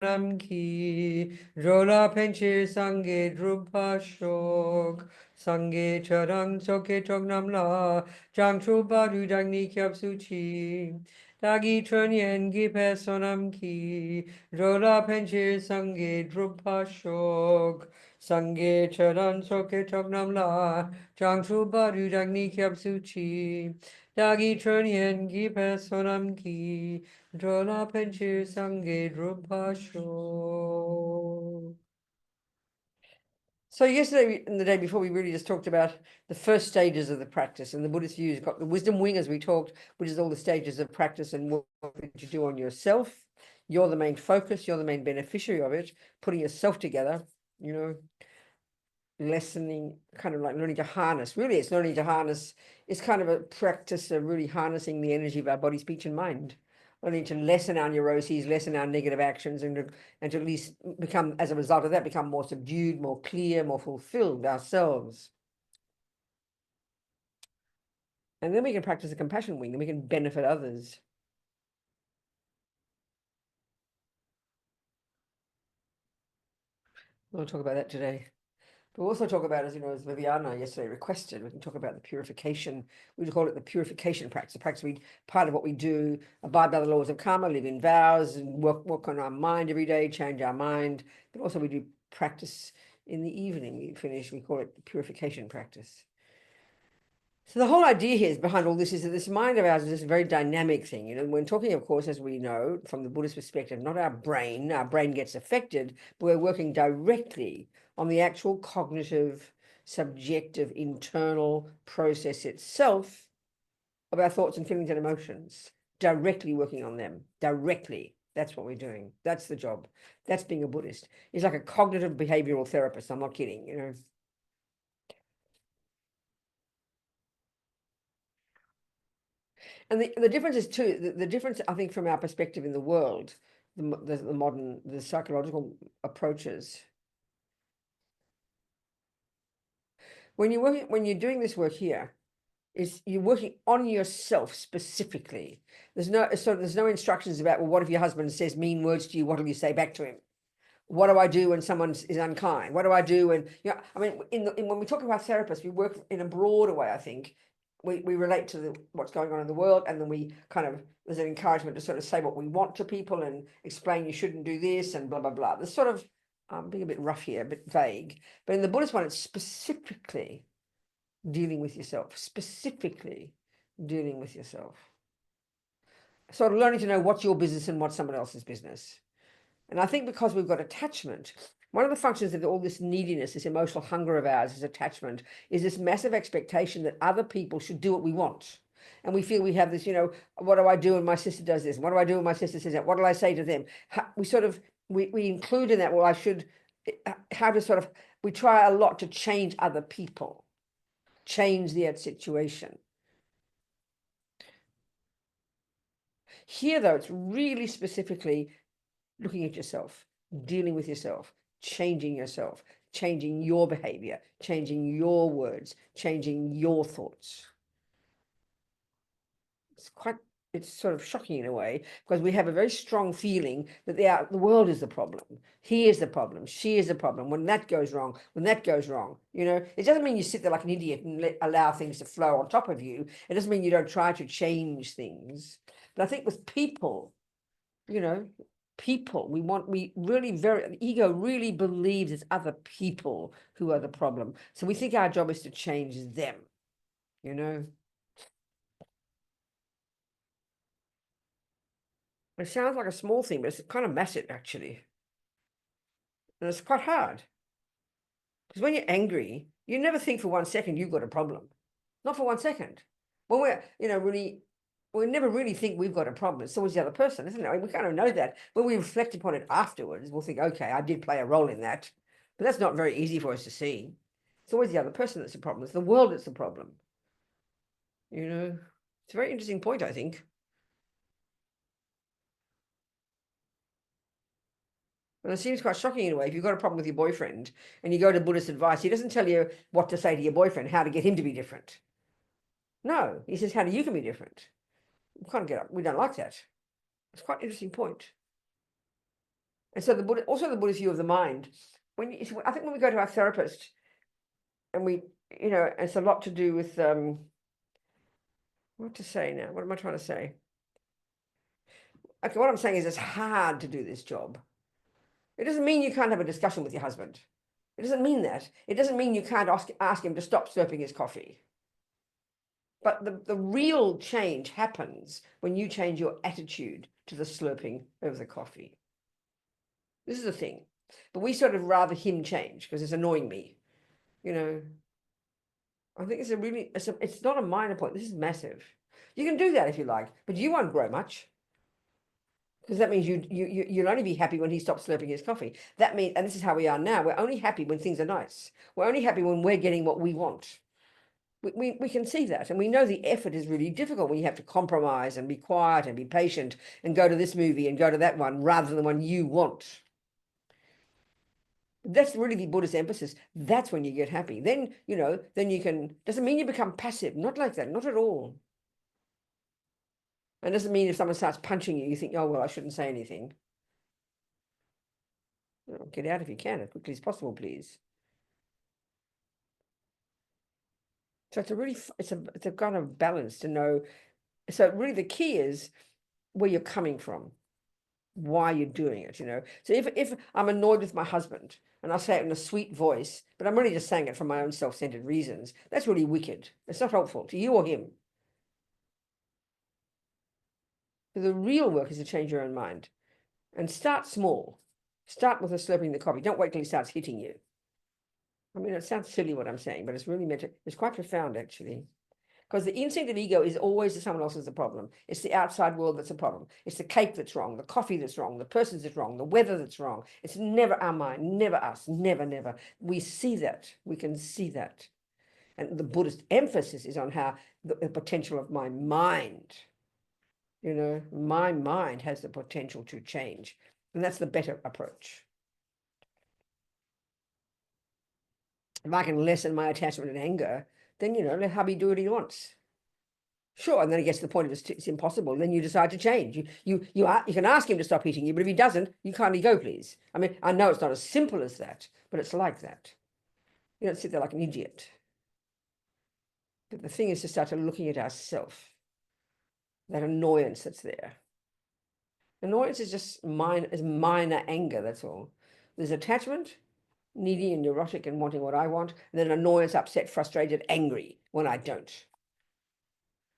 Namki Rola Penche Sange Drupa Shok Sange Charang Soke Chognam La Jang Chupa Dudang Ni Kyab Suchi Dagi Trunyen Gipe Sonam Ki Rola Penche Sange Drupa Shok Sange Charang Soke Chognam La Jang Chupa Dudang Ni Kyab Suchi Dagi Trunyen Gipe Sonam Ki Drola Penchir Sange Drupasho. So yesterday and the day before, we really just talked about the first stages of the practice, and the Buddhist view got the wisdom wing, as we talked, which is all the stages of practice and what you do on yourself. You're the main focus, you're the main beneficiary of it, putting yourself together, you know, lessening, kind of like learning to harness. Really, it's learning to harness. It's kind of a practice of really harnessing the energy of our body, speech, and mind. Learning to lessen our neuroses, lessen our negative actions, and to at least become, as a result of that, become more subdued, more clear, more fulfilled ourselves. And then we can practice a compassion wing, and we can benefit others. We'll talk about that today. We'll also talk about, as you know, as Viviana yesterday requested, we can talk about the purification. We call it the purification practice. The practice, part of what we do, abide by the laws of karma, live in vows, and work on our mind every day, change our mind. But also we do practice in the evening. We call it the purification practice. So the whole idea here is behind all this is that this mind of ours is this very dynamic thing. You know, when talking, of course, as we know, from the Buddhist perspective, not our brain gets affected, but we're working directly on the actual cognitive, subjective, internal process itself of our thoughts and feelings and emotions, directly working on them, directly. That's what we're doing. That's the job. That's being a Buddhist. It's like a cognitive behavioral therapist. I'm not kidding, you know. And the difference is too, the difference, I think, from our perspective in the world, the modern, the psychological approaches. When you're doing this work here, is you're working on yourself specifically. There's no instructions about, well, what if your husband says mean words to you? What will you say back to him? What do I do when someone is unkind? What do I do when, you know, I mean, when we talk about therapists, we work in a broader way, I think. We relate to what's going on in the world, and then we kind of, there's an encouragement to sort of say what we want to people and explain you shouldn't do this and blah, blah, blah. There's sort of, being a bit rough here, a bit vague. But in the Buddhist one, it's specifically dealing with yourself, specifically dealing with yourself. Sort of learning to know what's your business and what's someone else's business. And I think because we've got attachment, one of the functions of all this neediness, this emotional hunger of ours, this attachment, is this massive expectation that other people should do what we want. And we feel we have this, you know, what do I do when my sister does this? What do I do when my sister says that? What do I say to them? We sort of, we include in that, well, I should, how to sort of, we try a lot to change other people, change their situation. Here, though, it's really specifically looking at yourself, dealing with yourself, changing your behavior, changing your words, changing your thoughts. It's sort of shocking in a way, because we have a very strong feeling that the world is the problem. He is the problem. She is the problem. When that goes wrong, you know, it doesn't mean you sit there like an idiot and allow things to flow on top of you. It doesn't mean you don't try to change things. But I think with people, you know, the ego really believes it's other people who are the problem. So we think our job is to change them, you know. It sounds like a small thing, but it's kind of massive, actually. And it's quite hard. Because when you're angry, you never think for 1 second you've got a problem. Not for 1 second. When we're, you know, really, we never really think we've got a problem. It's always the other person, isn't it? We kind of know that. When we reflect upon it afterwards, we'll think, okay, I did play a role in that. But that's not very easy for us to see. It's always the other person that's the problem. It's the world that's the problem. You know, it's a very interesting point, I think. And it seems quite shocking in a way. If you've got a problem with your boyfriend and you go to Buddhist advice, he doesn't tell you what to say to your boyfriend, how to get him to be different. No, he says, how do you can be different? We can't get up. We don't like that. It's quite an interesting point. And so also the Buddhist view of the mind, I think when we go to our therapist and it's a lot to do with, what to say now? What am I trying to say? Okay, what I'm saying is it's hard to do this job. It doesn't mean you can't have a discussion with your husband. It doesn't mean that. It doesn't mean you can't ask him to stop slurping his coffee. But the real change happens when you change your attitude to the slurping of the coffee. This is the thing. But we sort of rather him change because it's annoying me. I think it's not a minor point. This is massive. You can do that if you like, but you won't grow much. Because that means you'll only be happy when he stops slurping his coffee. That means, and this is how we are now, we're only happy when things are nice. We're only happy when we're getting what we want. We can see that, and we know the effort is really difficult when you have to compromise and be quiet and be patient and go to this movie and go to that one rather than the one you want. That's really the Buddhist emphasis. That's when you get happy. Then you can, doesn't mean you become passive. Not like that, not at all. And doesn't mean if someone starts punching you, you think, oh, well, I shouldn't say anything. Get out if you can, as quickly as possible, please. So it's a kind of balance to know. So really the key is where you're coming from, why you're doing it, So if I'm annoyed with my husband and I say it in a sweet voice, but I'm really just saying it for my own self-centered reasons, that's really wicked. It's not helpful to you or him. So the real work is to change your own mind and start small. Start with a slurping the coffee. Don't wait till he starts hitting you. I mean, it sounds silly what I'm saying, but it's really it's quite profound actually. Because the instinct of ego is always that someone else is the problem. It's the outside world that's a problem. It's the cake that's wrong, the coffee that's wrong, the person that's wrong, the weather that's wrong. It's never our mind, never us, never, never. We see that. We can see that. And the Buddhist emphasis is on how the potential of my mind, my mind has the potential to change. And that's the better approach. If I can lessen my attachment and anger, then, let hubby do what he wants. Sure, and then it gets to the point of it's impossible. Then you decide to change. You can ask him to stop hitting you, but if he doesn't, you kindly go, please. I mean, I know it's not as simple as that, but it's like that. You don't sit there like an idiot. But the thing is to start looking at ourself, that annoyance that's there. Annoyance is just minor anger, that's all. There's attachment, needy and neurotic and wanting what I want, and then annoyance, upset, frustrated, angry when I don't.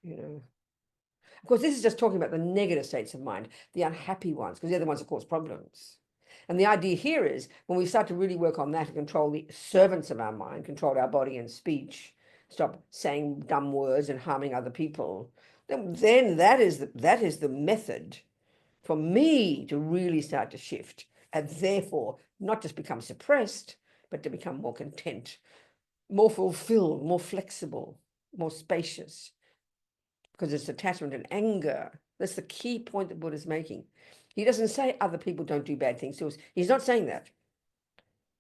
Of course, this is just talking about the negative states of mind, the unhappy ones, because they're the ones that cause problems. And the idea here is when we start to really work on that and control the servants of our mind, control our body and speech, stop saying dumb words and harming other people, then that is the method for me to really start to shift and therefore not just become suppressed, but to become more content, more fulfilled, more flexible, more spacious, because it's attachment and anger. That's the key point that Buddha's making. He doesn't say other people don't do bad things to us. He's not saying that.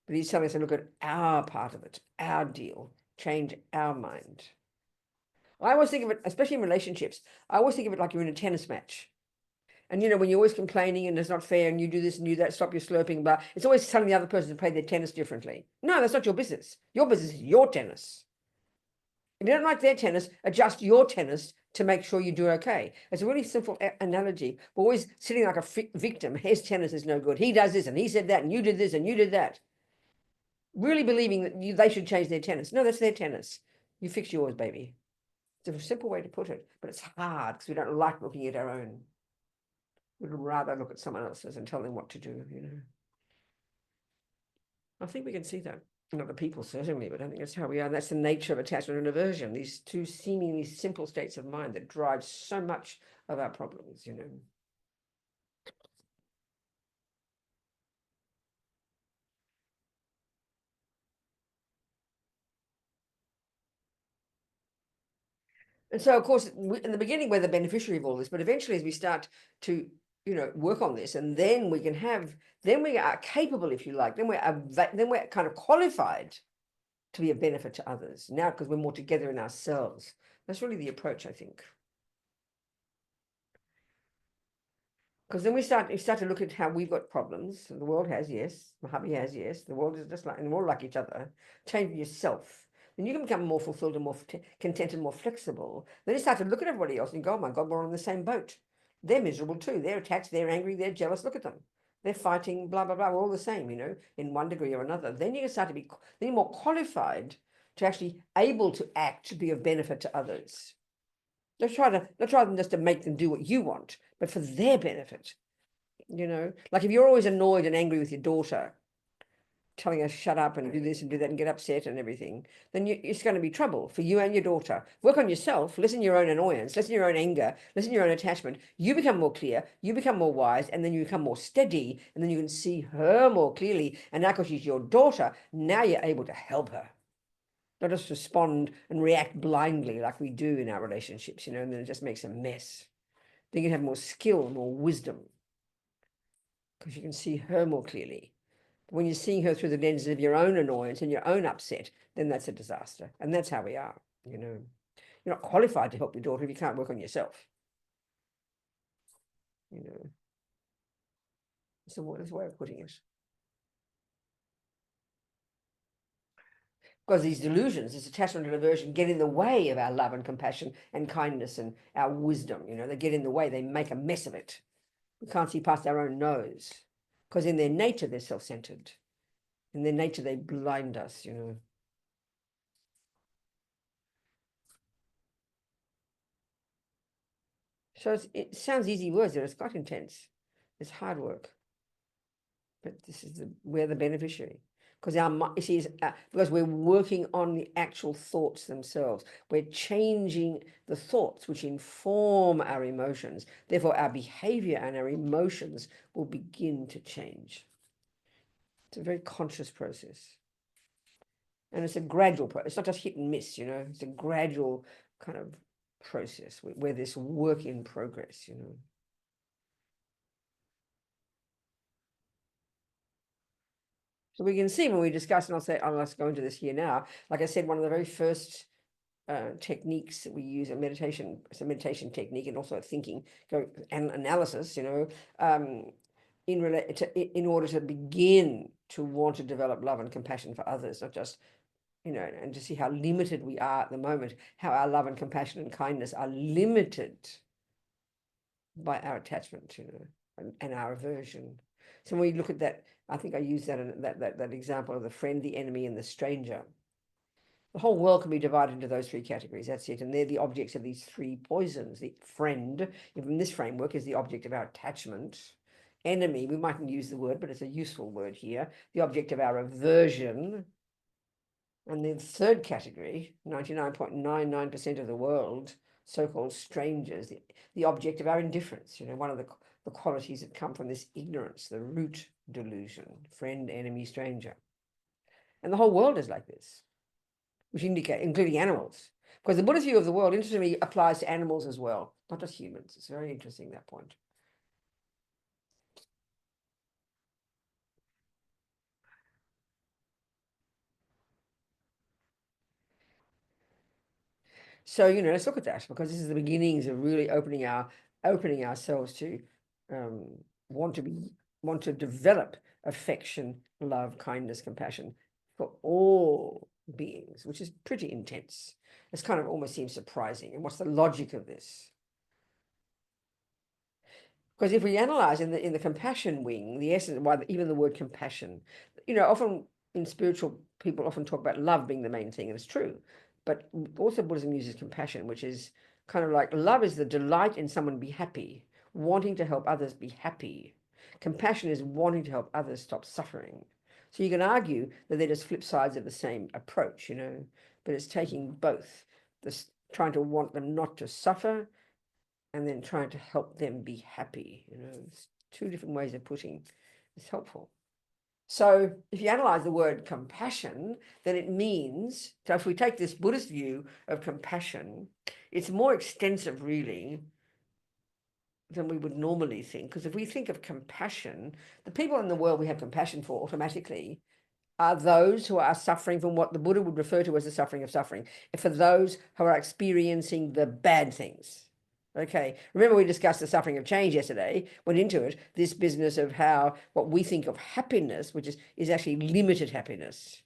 But he's telling us to look at our part of it, our deal, change our mind. I always think of it, especially in relationships, I always think of it like you're in a tennis match. And when you're always complaining and it's not fair and you do this and you that, stop your slurping, but it's always telling the other person to play their tennis differently. No, that's not your business. Your business is your tennis. If you don't like their tennis, adjust your tennis to make sure you do okay. It's a really simple analogy. We're always sitting like a victim. His tennis is no good. He does this and he said that and you did this and you did that. Really believing that they should change their tennis. No, that's their tennis. You fix yours, baby. It's a simple way to put it, but it's hard because we don't like looking at our own. We'd rather look at someone else's and tell them what to do, I think we can see that. Not the people, certainly, but I think that's how we are. And that's the nature of attachment and aversion, these two seemingly simple states of mind that drive so much of our problems, And so, of course, in the beginning, we're the beneficiary of all this, but eventually as we start to, work on this, and then we are capable, if you like, then we're kind of qualified to be a benefit to others now because we're more together in ourselves. That's really the approach, I think. Because then we start to look at how we've got problems. The world has, yes. My hubby has, yes. The world is just like, and we're all like each other. Change yourself. Then you can become more fulfilled and more content and more flexible. Then you start to look at everybody else and you go, oh my God, we're on the same boat. They're miserable too. They're attached, they're angry, they're jealous. Look at them. They're fighting, blah, blah, blah. We're all the same, in one degree or another. Then you can start to be, then you're more qualified to actually able to act to be of benefit to others. Don't try them just to make them do what you want, but for their benefit. Like if you're always annoyed and angry with your daughter, telling her shut up and do this and do that and get upset and everything, then it's going to be trouble for you and your daughter. Work on yourself, listen to your own annoyance, listen to your own anger, listen to your own attachment. You become more clear, you become more wise, and then you become more steady, and then you can see her more clearly. And now because she's your daughter, now you're able to help her. Not just respond and react blindly like we do in our relationships, and then it just makes a mess. Then you can have more skill, more wisdom, because you can see her more clearly. When you're seeing her through the lenses of your own annoyance and your own upset, then that's a disaster. And that's how we are, You're not qualified to help your daughter if you can't work on yourself. That's the way of putting it. Because these delusions, this attachment and aversion, get in the way of our love and compassion and kindness and our wisdom. They get in the way. They make a mess of it. We can't see past our own nose. Because in their nature, they're self-centered. In their nature, they blind us, So it sounds easy words, but it's quite intense. It's hard work. But this is we're the beneficiary. Because we're working on the actual thoughts themselves. We're changing the thoughts which inform our emotions. Therefore, our behavior and our emotions will begin to change. It's a very conscious process. And it's a gradual process. It's not just hit and miss, It's a gradual kind of process where this work in progress, So we can see when we discuss, and let's go into this here now. Like I said, one of the very first techniques that we use in meditation, it's a meditation technique and also a thinking and analysis, in order to begin to want to develop love and compassion for others, not just, and to see how limited we are at the moment, how our love and compassion and kindness are limited by our attachment, and our aversion. So when we look at that, I think I used that example of the friend, the enemy, and the stranger. The whole world can be divided into those three categories. That's it. And they're the objects of these three poisons. The friend, in this framework, is the object of our attachment. Enemy, we mightn't use the word, but it's a useful word here. The object of our aversion. And the third category, 99.99% of the world, so-called strangers, the object of our indifference. One of the qualities that come from this ignorance, the root delusion, friend, enemy, stranger. And the whole world is like this, which including animals. Because the Buddhist view of the world, interestingly, applies to animals as well, not just humans. It's very interesting, that point. So, let's look at that, because this is the beginnings of really opening ourselves to want to develop affection, love, kindness, compassion for all beings, which is pretty intense. This kind of almost seems surprising. And what's the logic of this? Because if we analyze in the compassion wing, the essence, why even the word compassion, often in spiritual people often talk about love being the main thing, and it's true. But also Buddhism uses compassion, which is kind of like love is the delight in someone be happy, wanting to help others be happy. Compassion is wanting to help others stop suffering. So you can argue that they're just flip sides of the same approach, but it's taking both, this trying to want them not to suffer and then trying to help them be happy. It's two different ways of putting it's helpful. So if you analyze the word compassion, then it means, so if we take this Buddhist view of compassion, it's more extensive really than we would normally think. Because if we think of compassion, the people in the world we have compassion for automatically are those who are suffering from what the Buddha would refer to as the suffering of suffering. For those who are experiencing the bad things. Okay, remember we discussed the suffering of change yesterday, went into it, this business of how what we think of happiness, which is actually limited happiness.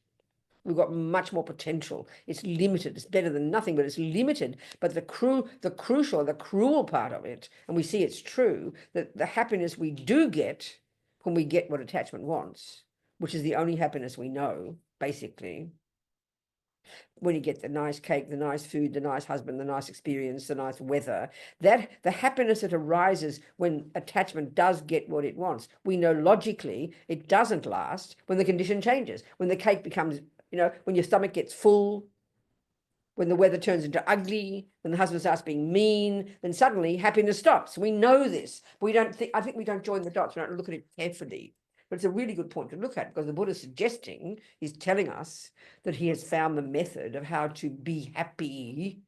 We've got much more potential. It's limited. It's better than nothing, but it's limited. But the cruel part of it, and we see it's true, that the happiness we do get when we get what attachment wants, which is the only happiness we know, basically, when you get the nice cake, the nice food, the nice husband, the nice experience, the nice weather, that the happiness that arises when attachment does get what it wants, we know logically it doesn't last when the condition changes, when the cake becomes, when your stomach gets full, when the weather turns into ugly, when the husband starts being mean, then suddenly happiness stops. We know this. I think we don't join the dots. We don't look at it carefully. But it's a really good point to look at, because the Buddha is suggesting, he's telling us that he has found the method of how to be happy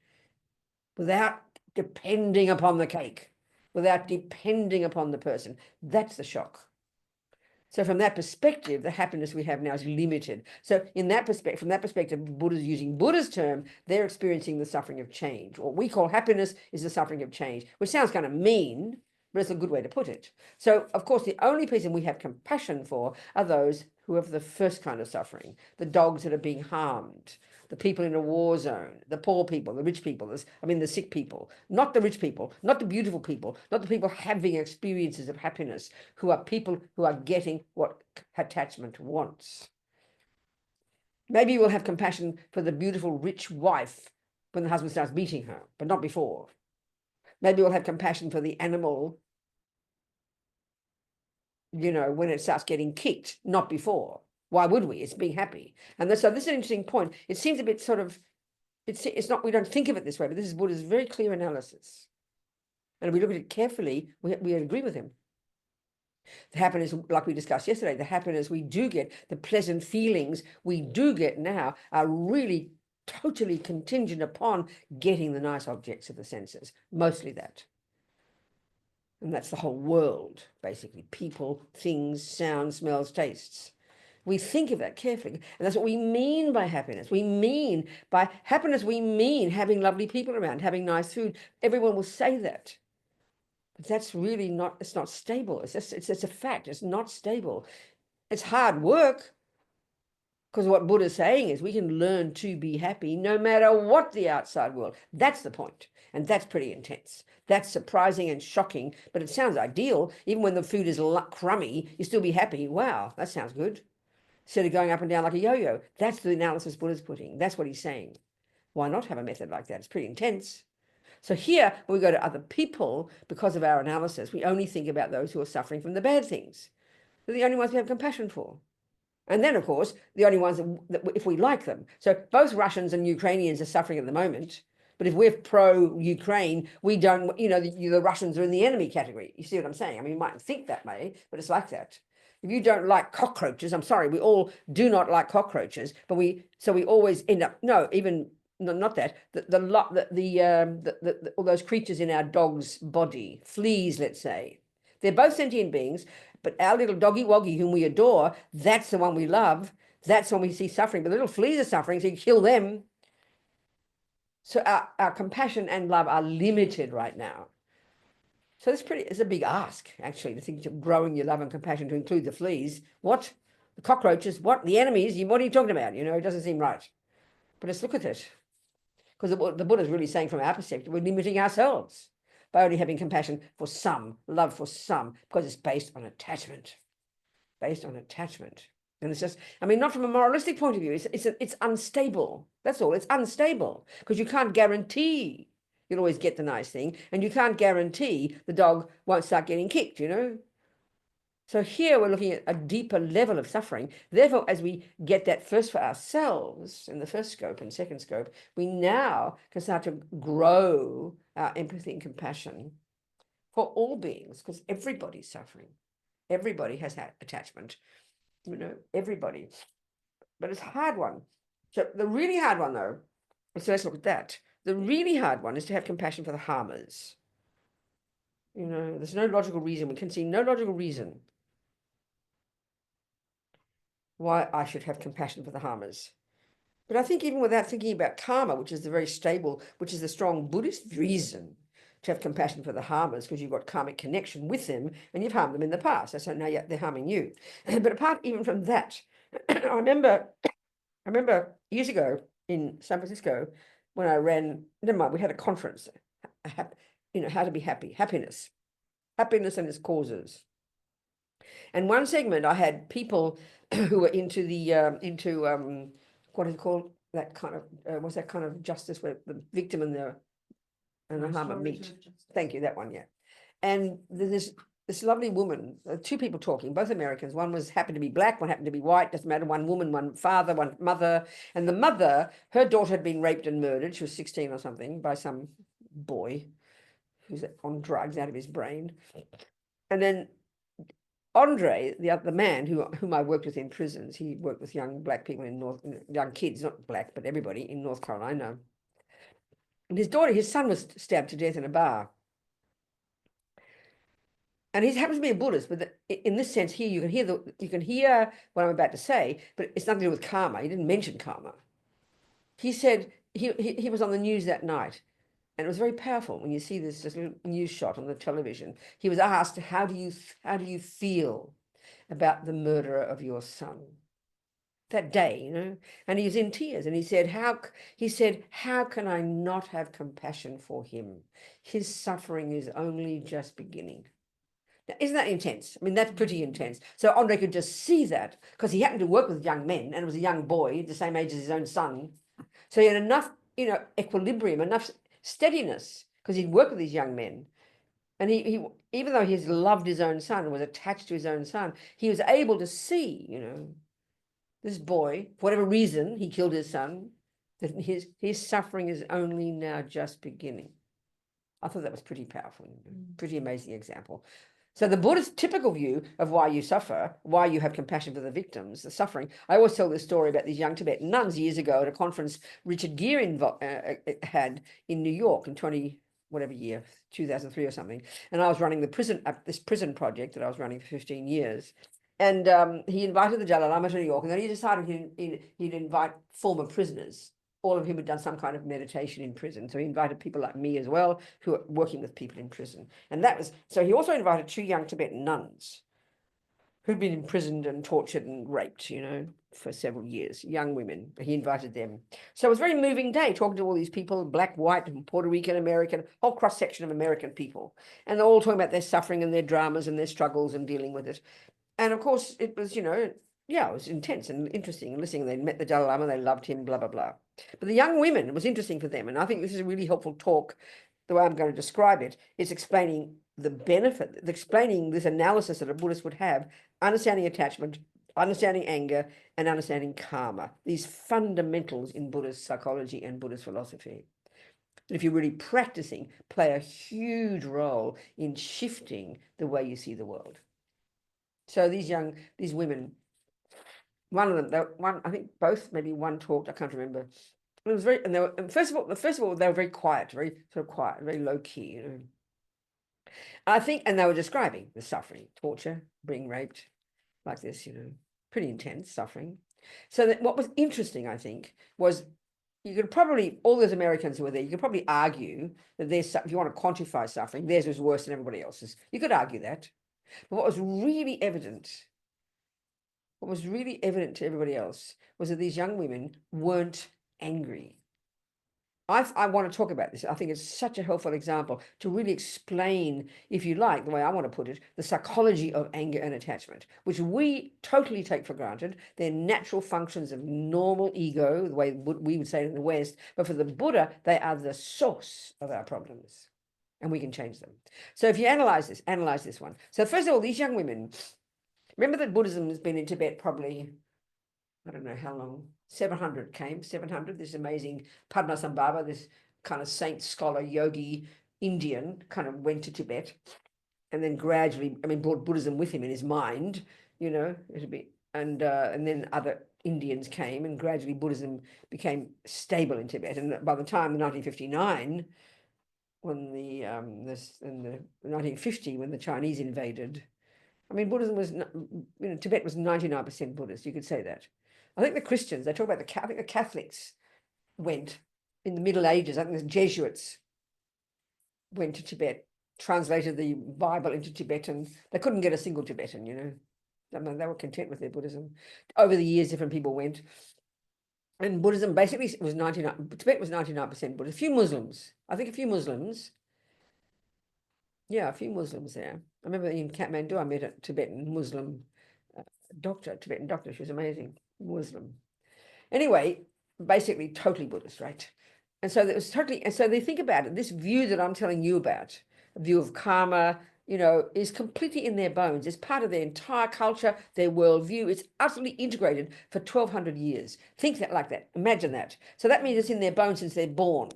without depending upon the cake, without depending upon the person. That's the shock. So from that perspective, the happiness we have now is limited. So from that perspective, Buddha's using Buddha's term, they're experiencing the suffering of change. What we call happiness is the suffering of change, which sounds kind of mean, but it's a good way to put it. So, of course, the only person we have compassion for are those who have the first kind of suffering, the dogs that are being harmed, the people in a war zone, the poor people, the rich people, the sick people, not the rich people, not the beautiful people, not the people having experiences of happiness, who are people who are getting what attachment wants. Maybe we'll have compassion for the beautiful rich wife when the husband starts beating her, but not before. Maybe we'll have compassion for the animal, when it starts getting kicked, not before. Why would we? It's being happy. And so this is an interesting point. It seems a bit sort of, it's not, we don't think of it this way, but this is Buddha's very clear analysis. And if we look at it carefully, we agree with him. The happiness, like we discussed yesterday, the happiness we do get, the pleasant feelings we do get now are really totally contingent upon getting the nice objects of the senses, mostly that. And that's the whole world, basically. People, things, sounds, smells, tastes. We think of that carefully. And that's what we mean by happiness. We mean having lovely people around, having nice food. Everyone will say that. But that's really not, it's not stable. It's a fact. It's not stable. It's hard work. Because what Buddha's saying is we can learn to be happy no matter what the outside world. That's the point. And that's pretty intense. That's surprising and shocking, but it sounds ideal. Even when the food is crummy, you still be happy. Wow, that sounds good. Instead of going up and down like a yo-yo. That's the analysis Buddha's putting. That's what he's saying. Why not have a method like that? It's pretty intense. So here, when we go to other people, because of our analysis, we only think about those who are suffering from the bad things. They're the only ones we have compassion for. And then, of course, the only ones that if we like them. So both Russians and Ukrainians are suffering at the moment. But if we're pro-Ukraine, we don't, the Russians are in the enemy category. You see what I'm saying? I mean, you might think that way, but it's like that. If you don't like cockroaches, I'm sorry, we all do not like cockroaches, but we always end up, not that, all those creatures in our dog's body, fleas, let's say, they're both sentient beings, but our little doggy woggy whom we adore, that's the one we love. That's when we see suffering, but the little fleas are suffering, so you kill them. So our compassion and love are limited right now. So it's a big ask, actually, to think of growing your love and compassion to include the fleas. What? The cockroaches? What? The enemies? What are you talking about? It doesn't seem right. But let's look at it. Because the Buddha is really saying from our perspective, we're limiting ourselves by only having compassion for some, love for some, because it's based on attachment. Based on attachment. And it's just, not from a moralistic point of view, it's unstable. That's all. It's unstable because you can't guarantee you'll always get the nice thing, and you can't guarantee the dog won't start getting kicked, So here we're looking at a deeper level of suffering. Therefore, as we get that first for ourselves in the first scope and second scope, we now can start to grow our empathy and compassion for all beings, because everybody's suffering. Everybody has that attachment. Everybody. But it's a hard one. So the really hard one, though, so let's look at that. The really hard one is to have compassion for the harmers. There's no logical reason. We can see no logical reason why I should have compassion for the harmers. But I think even without thinking about karma, which is the very stable, which is the strong Buddhist reason, to have compassion for the harmers because you've got karmic connection with them and you've harmed them in the past. So now they're harming you. But apart even from that, I remember years ago in San Francisco when I ran, never mind, we had a conference, how to be happy, happiness and its causes. And one segment I had people who were into the, what is it called? That kind of, what's that kind of justice where the victim and the harmer meet. Thank you, that one, yeah. And there's this lovely woman, two people talking, both Americans. One was happened to be black, one happened to be white, doesn't matter, one woman, one father, one mother. And the mother, her daughter had been raped and murdered. She was 16 or something by some boy who's on drugs out of his brain. And then Andre, the man whom I worked with in prisons, he worked with young black people young kids, not black, but everybody in North Carolina. And his son was stabbed to death in a bar. And he happens to be a Buddhist, but in this sense here, you can hear what I'm about to say, but it's nothing to do with karma. He didn't mention karma. He said he was on the news that night, and it was very powerful when you see this little news shot on the television. He was asked, how do you feel about the murderer of your son? That day, and he was in tears, and he said, how can I not have compassion for him? His suffering is only just beginning. Now, isn't that intense? I mean, that's pretty intense. So Andre could just see that because he happened to work with young men, and it was a young boy, the same age as his own son. So he had enough, equilibrium, enough steadiness because he'd worked with these young men. And he even though he loved his own son and was attached to his own son, he was able to see, this boy, for whatever reason, he killed his son, that his suffering is only now just beginning. I thought that was pretty powerful, pretty amazing example. So the Buddhist typical view of why you suffer, why you have compassion for the victims, the suffering. I always tell this story about these young Tibetan nuns years ago at a conference Richard Gere had in New York in 2003 or something. And I was running this prison project that I was running for 15 years. And he invited the Dalai Lama to New York, and then he decided he'd invite former prisoners, all of whom had done some kind of meditation in prison. So he invited people like me as well, who are working with people in prison. And so he also invited two young Tibetan nuns who'd been imprisoned and tortured and raped, for several years, young women. He invited them. So it was a very moving day talking to all these people, black, white, Puerto Rican, American, whole cross-section of American people. And they're all talking about their suffering and their dramas and their struggles and dealing with it. And of course, it was, it was intense and interesting and listening. They met the Dalai Lama, they loved him, blah, blah, blah. But the young women, it was interesting for them. And I think this is a really helpful talk. The way I'm going to describe it is explaining the benefit, explaining this analysis that a Buddhist would have, understanding attachment, understanding anger, and understanding karma, these fundamentals in Buddhist psychology and Buddhist philosophy. And if you're really practicing, play a huge role in shifting the way you see the world. So these women, one of them, I think both, maybe one talked, I can't remember. It was very, and they were, and first of all, they were very quiet, very sort of quiet, very low key, I think, and they were describing the suffering, torture, being raped, like this, pretty intense suffering. So that what was interesting, I think, was you could probably, all those Americans who were there, you could probably argue that if you want to quantify suffering, theirs was worse than everybody else's. You could argue that. But what was really evident to everybody else was that these young women weren't angry. I want to talk about this. I think it's such a helpful example to really explain, if you like, the way I want to put it, the psychology of anger and attachment, which we totally take for granted. They're natural functions of normal ego, the way we would say it in the West. But for the Buddha, they are the source of our problems, and we can change them. So if you analyze this one. So first of all, these young women, remember that Buddhism has been in Tibet probably, I don't know how long, 700, this amazing Padmasambhava, this kind of saint, scholar, yogi, Indian, kind of went to Tibet and then gradually, brought Buddhism with him in his mind, and then other Indians came and gradually Buddhism became stable in Tibet. And by the time in 1959, when the 1950, when the Chinese invaded, Buddhism was, Tibet was 99% Buddhist, you could say that. I think the Christians, they talk about I think the Catholics went in the Middle Ages, I think the Jesuits went to Tibet, translated the Bible into Tibetan. They couldn't get a single Tibetan, you know. I mean, they were content with their Buddhism. Over the years, different people went. And Buddhism basically was 99, Tibet was 99% Buddhist. A few Muslims, I think a few Muslims. Yeah, a few Muslims there. I remember in Kathmandu, I met a Tibetan Muslim Tibetan doctor. She was amazing, Muslim. Anyway, basically totally Buddhist, right? And so it was totally, and so they think about it, this view that I'm telling you about, a view of karma, you know, is completely in their bones. It's part of their entire culture, their worldview. It's utterly integrated for 1200 years. Think that like that. Imagine that. So that means it's in their bones since they're born.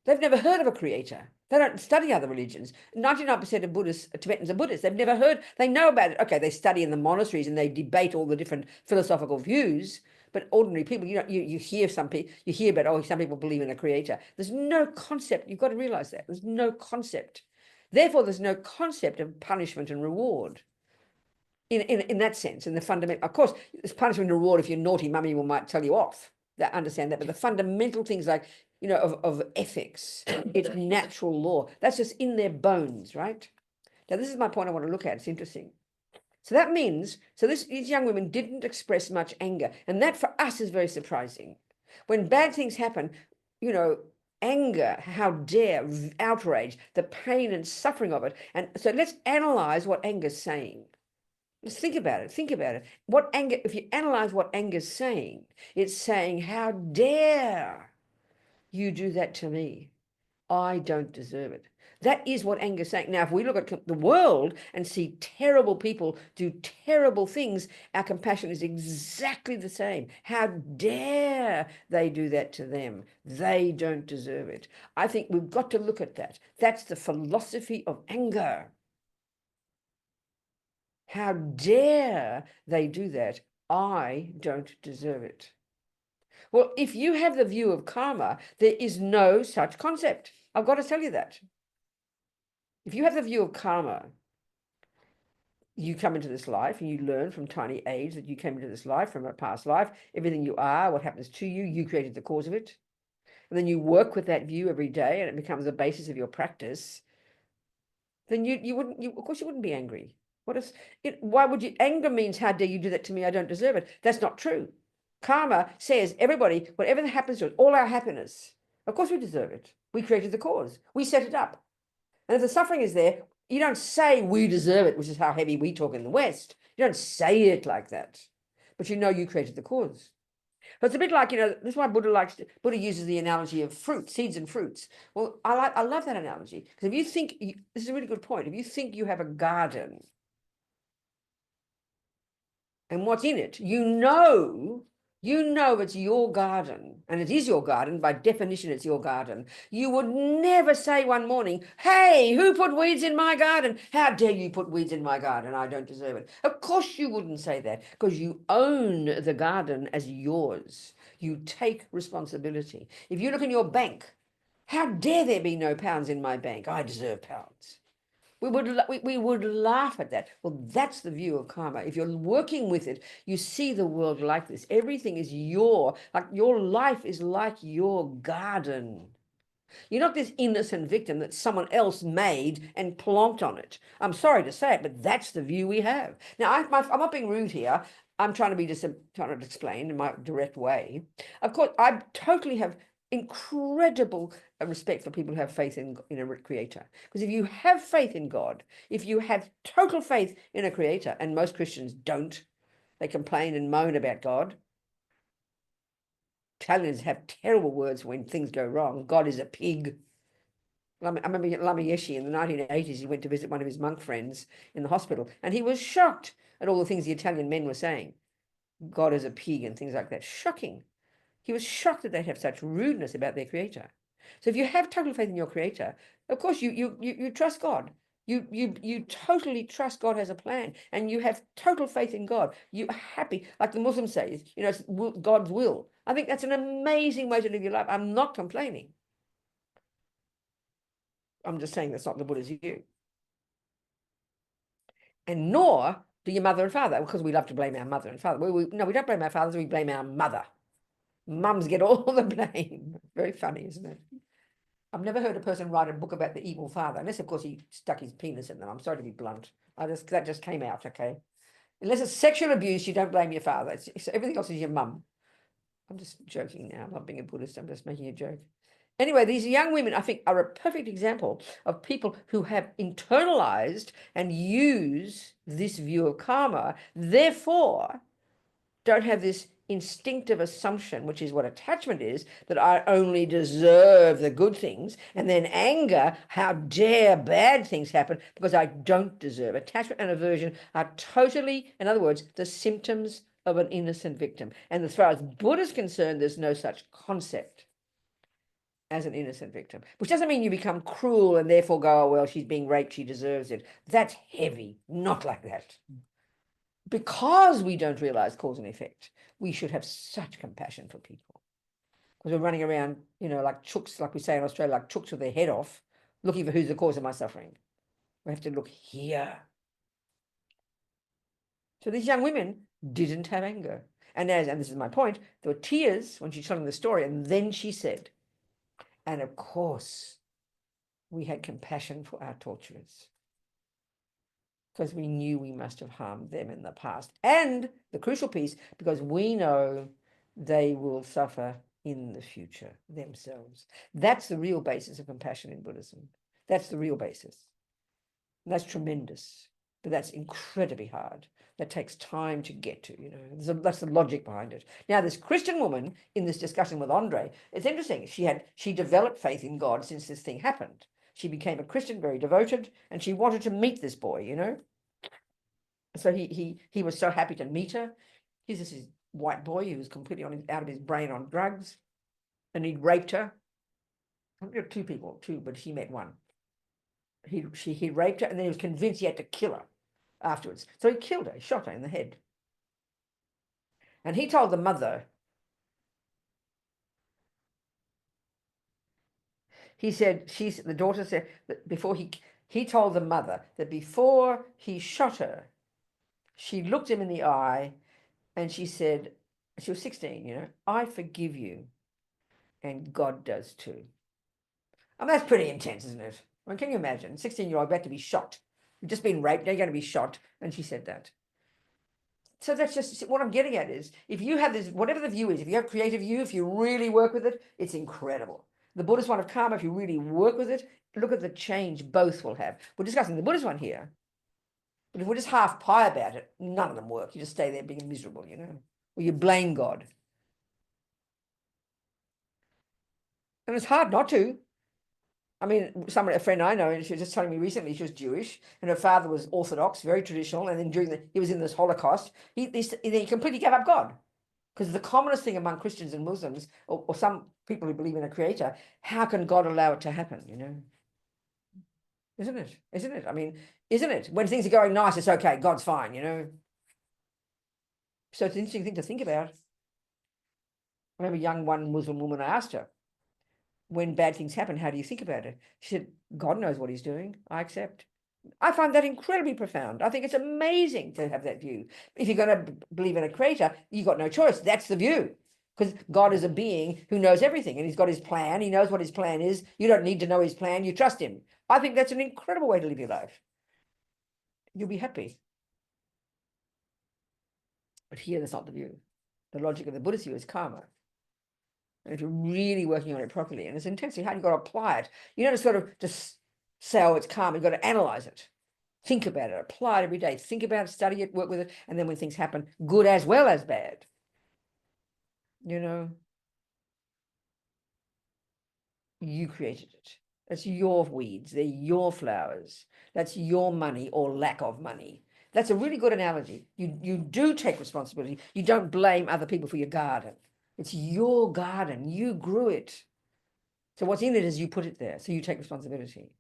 They've never heard of a creator. They don't study other religions. 99% of Buddhists, Tibetans are Buddhists. They've never heard, they know about it. Okay, they study in the monasteries and they debate all the different philosophical views. But ordinary people, you know, you hear some people, you hear about, oh, some people believe in a creator. There's no concept. You've got to realize that. There's no concept. Therefore, there's no concept of punishment and reward. In that sense, in the fundamental, of course, there's punishment and reward if you're naughty, mummy will might tell you off. That understand that, but the fundamental things like, you know, of ethics, it's natural law. That's just in their bones, right? Now, this is my point I want to look at. It's interesting. So that means, these young women didn't express much anger. And that for us is very surprising. When bad things happen, you know, anger, how dare, outrage, the pain and suffering of it. And so let's analyze what anger's saying. Let's think about it. Think about it. What anger, if you analyze what anger's saying, it's saying, how dare you do that to me? I don't deserve it. That is what anger is saying. Now, if we look at the world and see terrible people do terrible things, our compassion is exactly the same. How dare they do that to them? They don't deserve it. I think we've got to look at that. That's the philosophy of anger. How dare they do that? I don't deserve it. Well, if you have the view of karma, there is no such concept. I've got to tell you that. If you have the view of karma, you come into this life and you learn from tiny age that you came into this life from a past life. Everything you are, what happens to you, you created the cause of it. And then you work with that view every day and it becomes the basis of your practice. Then of course you wouldn't be angry. Why would you? Anger means, how dare you do that to me? I don't deserve it. That's not true. Karma says everybody, whatever happens to us, all our happiness, of course we deserve it. We created the cause. We set it up. And if the suffering is there, you don't say we deserve it, which is how heavy we talk in the West. You don't say it like that. But you know you created the cause. So it's a bit like, you know, this is why Buddha uses the analogy of fruit, seeds and fruits. Well, I love that analogy. Because if you think, this is a really good point. If you think you have a garden and what's in it, you know it's your garden, and it is your garden. By definition, it's your garden. You would never say one morning, hey, who put weeds in my garden? How dare you put weeds in my garden? I don't deserve it. Of course you wouldn't say that, because you own the garden as yours. You take responsibility. If you look in your bank, how dare there be no pounds in my bank? I deserve pounds. We would laugh at that. Well, that's the view of karma. If you're working with it, you see the world like this. Everything is like your life is like your garden. You're not this innocent victim that someone else made and plonked on it. I'm sorry to say it, but that's the view we have. Now, I'm not being rude here. I'm trying to explain in my direct way. Of course, I totally have incredible respect for people who have faith in a creator. Because if you have faith in God, if you have total faith in a creator, and most Christians don't, they complain and moan about God. Italians have terrible words when things go wrong. God is a pig. I remember Lama Yeshe in the 1980s, he went to visit one of his monk friends in the hospital, and he was shocked at all the things the Italian men were saying. God is a pig and things like that. Shocking. He was shocked that they have such rudeness about their creator. So if you have total faith in your creator, of course you trust God. You totally trust God has a plan, and you have total faith in God. You're happy, like the Muslim says, you know, it's God's will. I think that's an amazing way to live your life. I'm not complaining. I'm just saying that's not the Buddha's view. And nor do your mother and father, because we love to blame our mother and father. No, we don't blame our fathers, we blame our mother. Mums get all the blame. Very funny, isn't it? I've never heard a person write a book about the evil father, unless, of course, he stuck his penis in them. I'm sorry to be blunt. That just came out, okay? Unless it's sexual abuse, you don't blame your father. Everything else is your mum. I'm just joking now. I'm not being a Buddhist. I'm just making a joke. Anyway, these young women, I think, are a perfect example of people who have internalized and use this view of karma, therefore don't have this instinctive assumption, which is what attachment is, that I only deserve the good things, and then anger, how dare bad things happen because I don't deserve. Attachment and aversion are totally, in other words, the symptoms of an innocent victim. And as far as Buddha is concerned, there's no such concept as an innocent victim, which doesn't mean you become cruel and therefore go, oh, well, she's being raped, she deserves it. That's heavy. Not like that. Because we don't realize cause and effect, we should have such compassion for people. Because we're running around, like chooks, like we say in Australia, like chooks with their head off, looking for who's the cause of my suffering. We have to look here. So these young women didn't have anger. And this is my point, there were tears when she's telling the story, and then she said, and of course, we had compassion for our torturers, because we knew we must have harmed them in the past. And the crucial piece, because we know they will suffer in the future themselves. That's the real basis of compassion in Buddhism. That's the real basis. And that's tremendous, but that's incredibly hard. That takes time to get to, that's the logic behind it. Now, this Christian woman in this discussion with Andre, it's interesting. She developed faith in God since this thing happened. She became a Christian, very devoted, and she wanted to meet this boy, So he was so happy to meet her. He's this white boy who was completely out of his brain on drugs, and he'd raped her. Two people, but she met one. He raped her, and then he was convinced he had to kill her afterwards. So he killed her, he shot her in the head. And he told the mother, the daughter said that before he told the mother that before he shot her, she looked him in the eye and she said, she was 16, I forgive you, and God does too. I mean, that's pretty intense, isn't it? I mean, can you imagine? 16-year-old about to be shot. You've just been raped, now you're going to be shot. And she said that. So that's just what I'm getting at is, if you have this, whatever the view is, if you have creative view, if you really work with it, it's incredible. The Buddhist one of karma, if you really work with it, look at the change both will have. We're discussing the Buddhist one here. But if we're just half pie about it, none of them work. You just stay there being miserable, or you blame God. And it's hard not to. I mean, a friend I know, and she was just telling me recently, she was Jewish, and her father was Orthodox, very traditional, and then he was in this Holocaust, he completely gave up God. Because the commonest thing among Christians and Muslims, or some people who believe in a creator, how can God allow it to happen, Isn't it? Isn't it? I mean, isn't it? When things are going nice, it's okay, God's fine, So it's an interesting thing to think about. I remember one Muslim woman, I asked her, when bad things happen, how do you think about it? She said, God knows what he's doing. I accept. I find that incredibly profound. I think it's amazing to have that view. If you're going to believe in a creator, you've got no choice. That's the view. Because God is a being who knows everything, and he's got his plan. He knows what his plan is. You don't need to know his plan. You trust him. I think that's an incredible way to live your life. You'll be happy. But here, that's not the view. The logic of the Buddhist view is karma. And if you're really working on it properly, and it's intensely hard, you've got to apply it. You don't just say, oh, it's karma. You've got to analyze it. Think about it. Apply it every day. Think about it, study it, work with it. And then when things happen, good as well as bad, you created it. That's your weeds. They're your flowers. That's your money or lack of money. That's a really good analogy. You do take responsibility. You don't blame other people for your garden. It's your garden. You grew it. So what's in it is you put it there. So you take responsibility.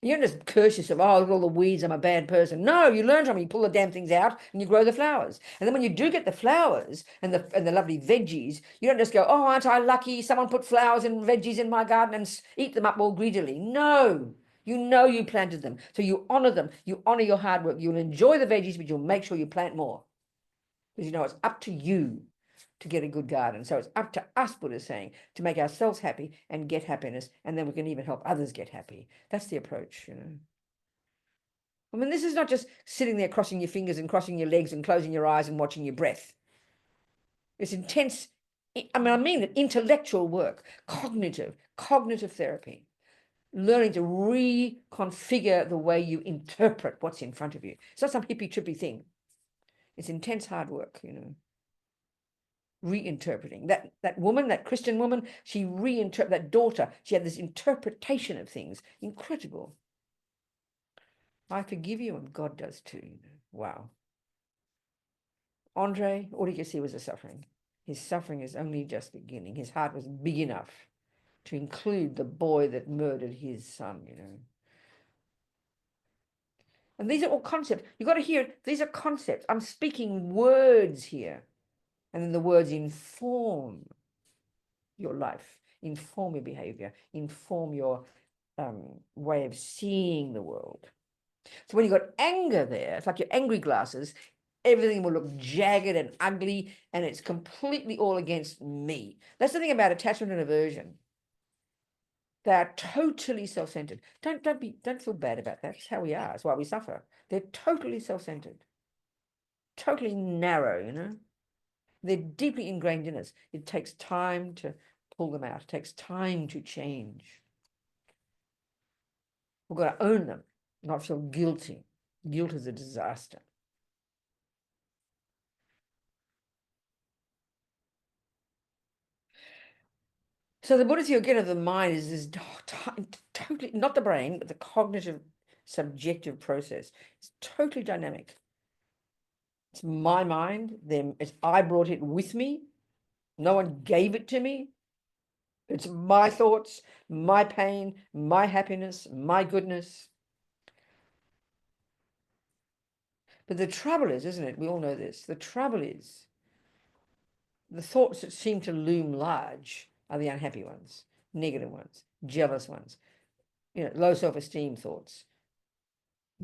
You don't just curse yourself, oh, look at all the weeds, I'm a bad person. No, you learn from it, you pull the damn things out and you grow the flowers. And then when you do get the flowers and the lovely veggies, you don't just go, oh, aren't I lucky? Someone put flowers and veggies in my garden and eat them up all greedily. No, you planted them. So you honor them. You honor your hard work. You'll enjoy the veggies, but you'll make sure you plant more. Because it's up to you. to get a good garden. So it's up to us, Buddha is saying, to make ourselves happy and get happiness, and then we can even help others get happy. That's the approach, you know. I mean, this is not just sitting there crossing your fingers and crossing your legs and closing your eyes and watching your breath. It's intense, I mean it, intellectual work, cognitive therapy, learning to reconfigure the way you interpret what's in front of you. It's not some hippie trippy thing. It's intense hard work, you know. Reinterpreting. That woman, that Christian woman, she reinterpreted, that daughter, she had this interpretation of things. Incredible. I forgive you, and God does too. Wow. Andre, all he could see was the suffering. His suffering is only just beginning. His heart was big enough to include the boy that murdered his son, you know. And these are all concepts. You've got to hear, these are concepts. I'm speaking words here. And then the words inform your life, inform your behavior, inform your way of seeing the world. So when you've got anger there, it's like your angry glasses, everything will look jagged and ugly, and it's completely all against me. That's the thing about attachment and aversion. They're totally self-centered. Don't feel bad about that. It's how we are. It's why we suffer. They're totally self-centered, totally narrow, you know. They're deeply ingrained in us. It takes time to pull them out. It takes time to change. We've got to own them, not feel guilty. Guilt is a disaster. So the Buddhist view again of the mind is this totally, not the brain, but the cognitive, subjective process. It's totally dynamic. It's my mind. I brought it with me. No one gave it to me. It's my thoughts, my pain, my happiness, my goodness. But the trouble is, isn't it? We all know this. The trouble is the thoughts that seem to loom large are the unhappy ones, negative ones, jealous ones, you know, low self-esteem thoughts,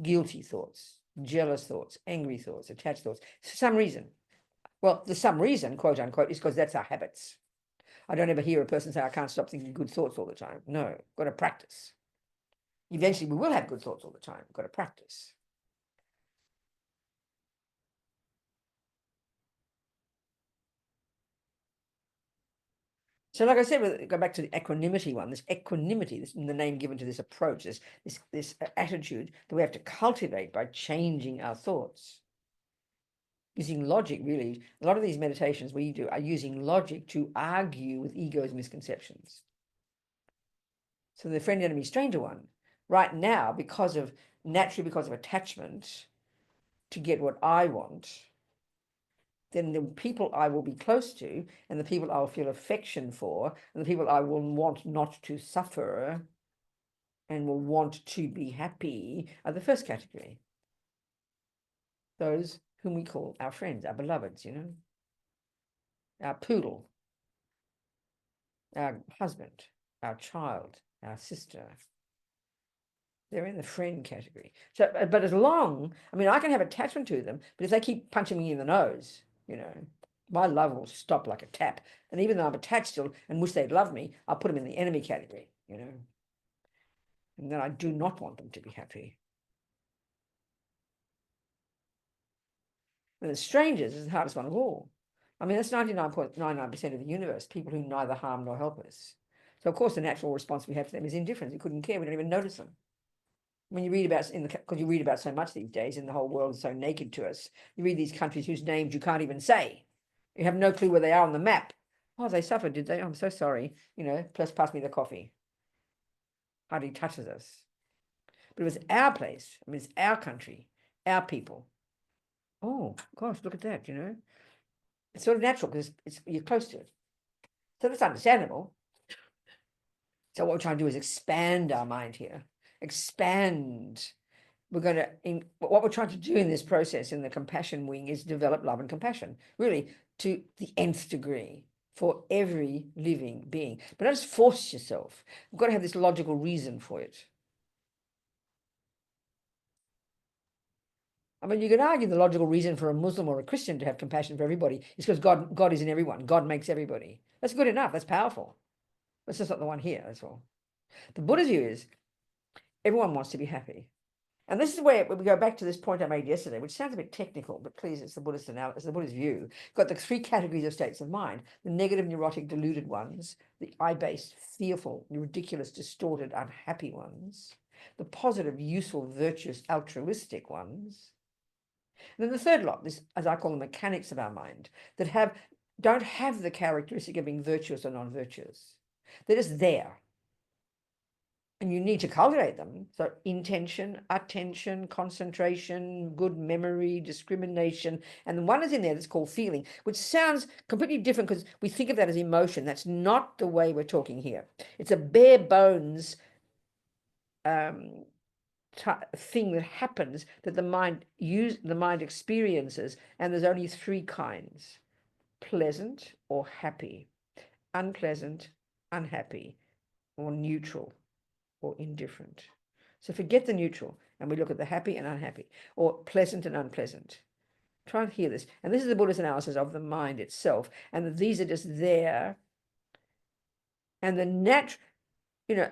guilty thoughts, jealous thoughts, angry thoughts, attached thoughts. For some reason. Well, the some reason, quote unquote, is because that's our habits. I don't ever hear a person say, I can't stop thinking good thoughts all the time. No, got to practice. Eventually, we will have good thoughts all the time. Got to practice. So like I said, go back to the equanimity one, this equanimity, this the name given to this approach, this attitude that we have to cultivate by changing our thoughts. Using logic, really. A lot of these meditations we do are using logic to argue with ego's misconceptions. So the friend, enemy, stranger one, right now, naturally because of attachment to get what I want, then the people I will be close to and the people I will feel affection for and the people I will want not to suffer and will want to be happy are the first category. Those whom we call our friends, our beloveds, you know, our poodle, our husband, our child, our sister. They're in the friend category. So, but as long, I mean, I can have attachment to them, but if they keep punching me in the nose, you know, my love will stop like a tap. And even though I'm attached still and wish they'd love me, I'll put them in the enemy category, you know. And then I do not want them to be happy. And the strangers is the hardest one of all. I mean, that's 99.99% of the universe, people who neither harm nor help us. So, of course, the natural response we have to them is indifference. We couldn't care. We don't even notice them. When you read about, because you read about so much these days and the whole world is so naked to us, you read these countries whose names you can't even say. You have no clue where they are on the map. Oh, they suffered, did they? Oh, I'm so sorry. You know, plus pass me the coffee. Hardly touches us. But it was our place. I mean, it's our country, our people. Oh, gosh, look at that, you know. It's sort of natural because you're close to it. So that's understandable. So what we're trying to do is expand our mind here. Expand. What we're trying to do in this process in the compassion wing is develop love and compassion, really, to the nth degree for every living being. But don't just force yourself. You've got to have this logical reason for it. I mean, you could argue the logical reason for a Muslim or a Christian to have compassion for everybody is because God is in everyone. God makes everybody. That's good enough. That's powerful. That's just not the one here. That's all. The Buddha's view is everyone wants to be happy. And this is where we go back to this point I made yesterday, which sounds a bit technical, but please, it's the Buddhist analysis, the Buddhist view. Got the three categories of states of mind: the negative, neurotic, deluded ones, the I-based, fearful, ridiculous, distorted, unhappy ones, the positive, useful, virtuous, altruistic ones. And then the third lot, this, as I call the mechanics of our mind, that don't have the characteristic of being virtuous or non-virtuous. They're just there. And you need to cultivate them. So intention, attention, concentration, good memory, discrimination. And the one is in there that's called feeling, which sounds completely different because we think of that as emotion. That's not the way we're talking here. It's a bare bones thing that happens that the mind experiences. And there's only three kinds: pleasant or happy, unpleasant, unhappy, or neutral, or indifferent. So forget the neutral and we look at the happy and unhappy, or pleasant and unpleasant. Try and hear this. And this is the Buddhist analysis of the mind itself, and that these are just there. And the natural,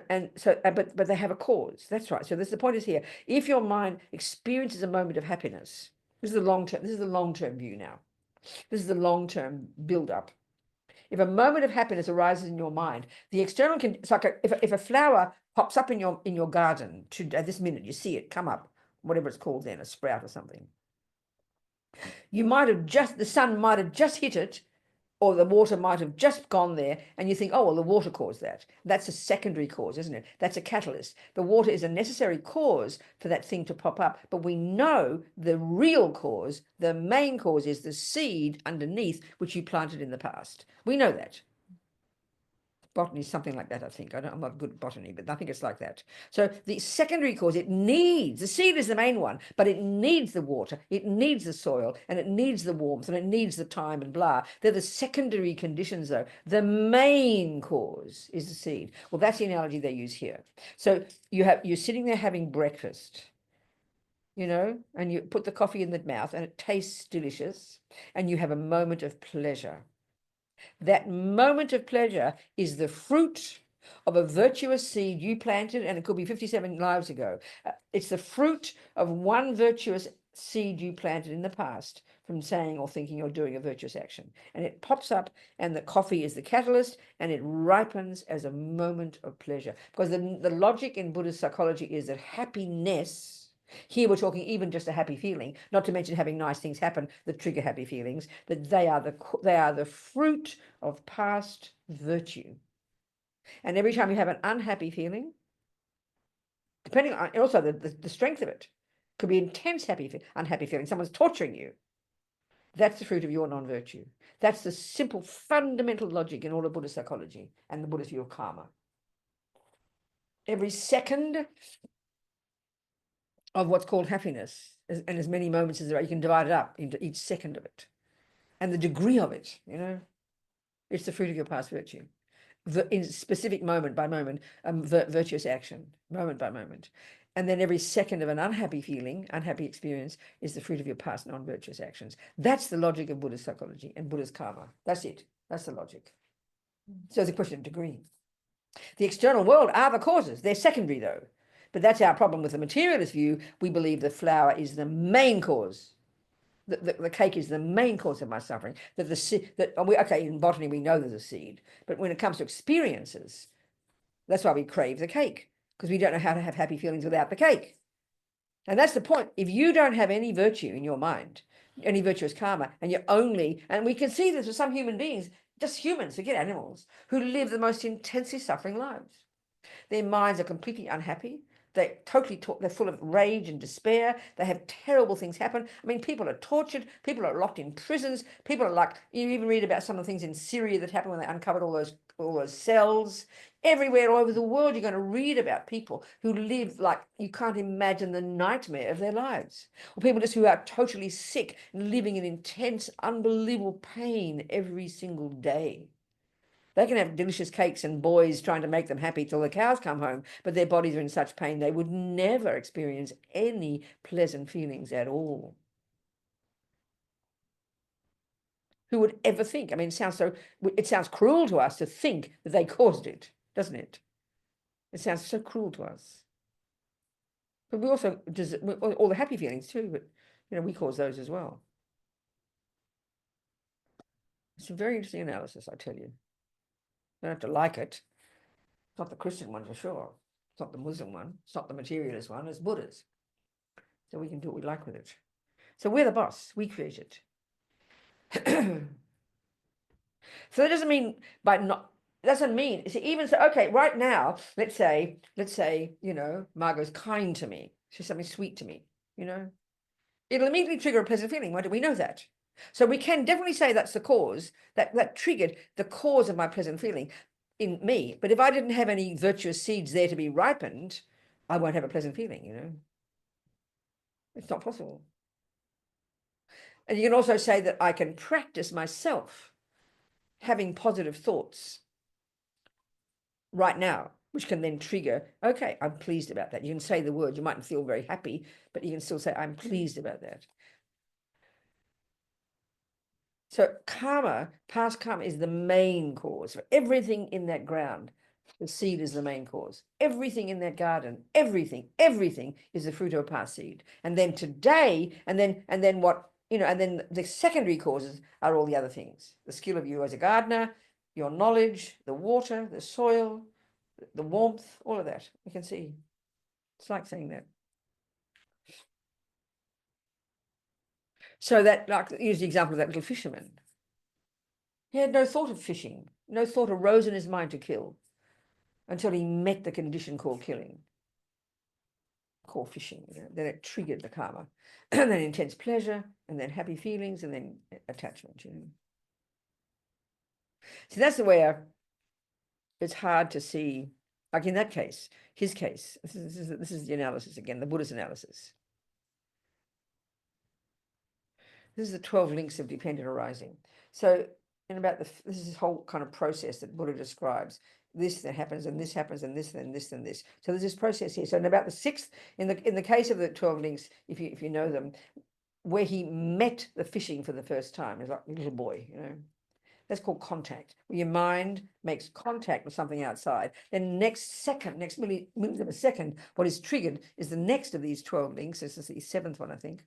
and so, but they have a cause. That's right. So the point is here. If your mind experiences a moment of happiness, this is the long-term view now. This is the long-term build-up. If a moment of happiness arises in your mind, the external it's like if a flower pops up in your garden at this minute, you see it come up, whatever it's called then, a sprout or something. The sun might have just hit it, or the water might have just gone there, and you think, oh, well, the water caused that. That's a secondary cause, isn't it? That's a catalyst. The water is a necessary cause for that thing to pop up, but we know the real cause, the main cause, is the seed underneath which you planted in the past. We know that. Botany is something like that, I think. I'm not good at botany, but I think it's like that. So the secondary cause, the seed is the main one, but it needs the water, it needs the soil, and it needs the warmth, and it needs the time and blah. They're the secondary conditions, though. The main cause is the seed. Well, that's the analogy they use here. So you're sitting there having breakfast, and you put the coffee in the mouth, and it tastes delicious, and you have a moment of pleasure. That moment of pleasure is the fruit of a virtuous seed you planted, and it could be 57 lives ago. It's the fruit of one virtuous seed you planted in the past from saying or thinking or doing a virtuous action. And it pops up, and the coffee is the catalyst, and it ripens as a moment of pleasure. Because the logic in Buddhist psychology is that happiness, here we're talking even just a happy feeling, not to mention having nice things happen that trigger happy feelings, that they are the fruit of past virtue. And every time you have an unhappy feeling, depending on also the strength of it, could be intense unhappy feeling, someone's torturing you. That's the fruit of your non-virtue. That's the simple fundamental logic in all of Buddhist psychology and the Buddhist view of karma. Every second of what's called happiness, and as many moments as there are, you can divide it up into each second of it. And the degree of it, it's the fruit of your past virtue. In specific moment by moment, virtuous action, moment by moment. And then every second of an unhappy feeling, unhappy experience, is the fruit of your past non-virtuous actions. That's the logic of Buddhist psychology and Buddhist karma. That's it. That's the logic. So it's a question of degree. The external world are the causes. They're secondary, though. But that's our problem with the materialist view. We believe the flower is the main cause. The cake is the main cause of my suffering. Okay, in botany we know there's a seed, but when it comes to experiences, that's why we crave the cake, because we don't know how to have happy feelings without the cake. And that's the point. If you don't have any virtue in your mind, any virtuous karma, and we can see this with some human beings, just humans, forget animals, who live the most intensely suffering lives. Their minds are completely unhappy. They're full of rage and despair. They have terrible things happen. I mean, people are tortured. People are locked in prisons. People are like, you even read about some of the things in Syria that happened when they uncovered all those cells. Everywhere all over the world, you're going to read about people who live like you can't imagine the nightmare of their lives. Or people just who are totally sick and living in intense, unbelievable pain every single day. They can have delicious cakes and boys trying to make them happy till the cows come home, but their bodies are in such pain they would never experience any pleasant feelings at all. Who would ever think? I mean, it sounds cruel to us to think that they caused it, doesn't it? It sounds so cruel to us. But we also all the happy feelings too, but we cause those as well. It's a very interesting analysis, I tell you. You don't have to like it. It's not the Christian one for sure. It's not the Muslim one. It's not the materialist one. It's Buddha's. So we can do what we like with it. So we're the boss. We create it. So that doesn't mean even so, okay, right now, let's say, Margot's kind to me. She's something sweet to me, It'll immediately trigger a pleasant feeling. Why do we know that? So we can definitely say that's the cause, that triggered the cause of my pleasant feeling in me. But if I didn't have any virtuous seeds there to be ripened, I won't have a pleasant feeling, It's not possible. And you can also say that I can practice myself having positive thoughts right now, which can then trigger, okay, I'm pleased about that. You can say the word, you mightn't feel very happy, but you can still say, I'm pleased about that. So karma, past karma, is the main cause for everything in that ground. The seed is the main cause. Everything in that garden, everything is the fruit of a past seed. And then today, and then what, and then the secondary causes are all the other things. The skill of you as a gardener, your knowledge, the water, the soil, the warmth, all of that. You can see. It's like saying that. So that, like, use the example of that little fisherman. He had no thought of fishing. No thought arose in his mind to kill until he met the condition called killing, called fishing. Then it triggered the karma. And then intense pleasure, and then happy feelings, and then attachment. So that's the way it's hard to see, like in that case, his case. This is the analysis again, the Buddhist analysis. This is the 12 links of dependent arising. So this is this whole kind of process that Buddha describes. This that happens, and this happens, and this, and this, and this. So there's this process here. So in about the 6th, in the case of the 12 links, if you know them, where he met the fishing for the first time, as like a little boy, That's called contact. Where your mind makes contact with something outside. Then next millionth of a second, what is triggered is the next of these 12 links. This is the 7th one, I think.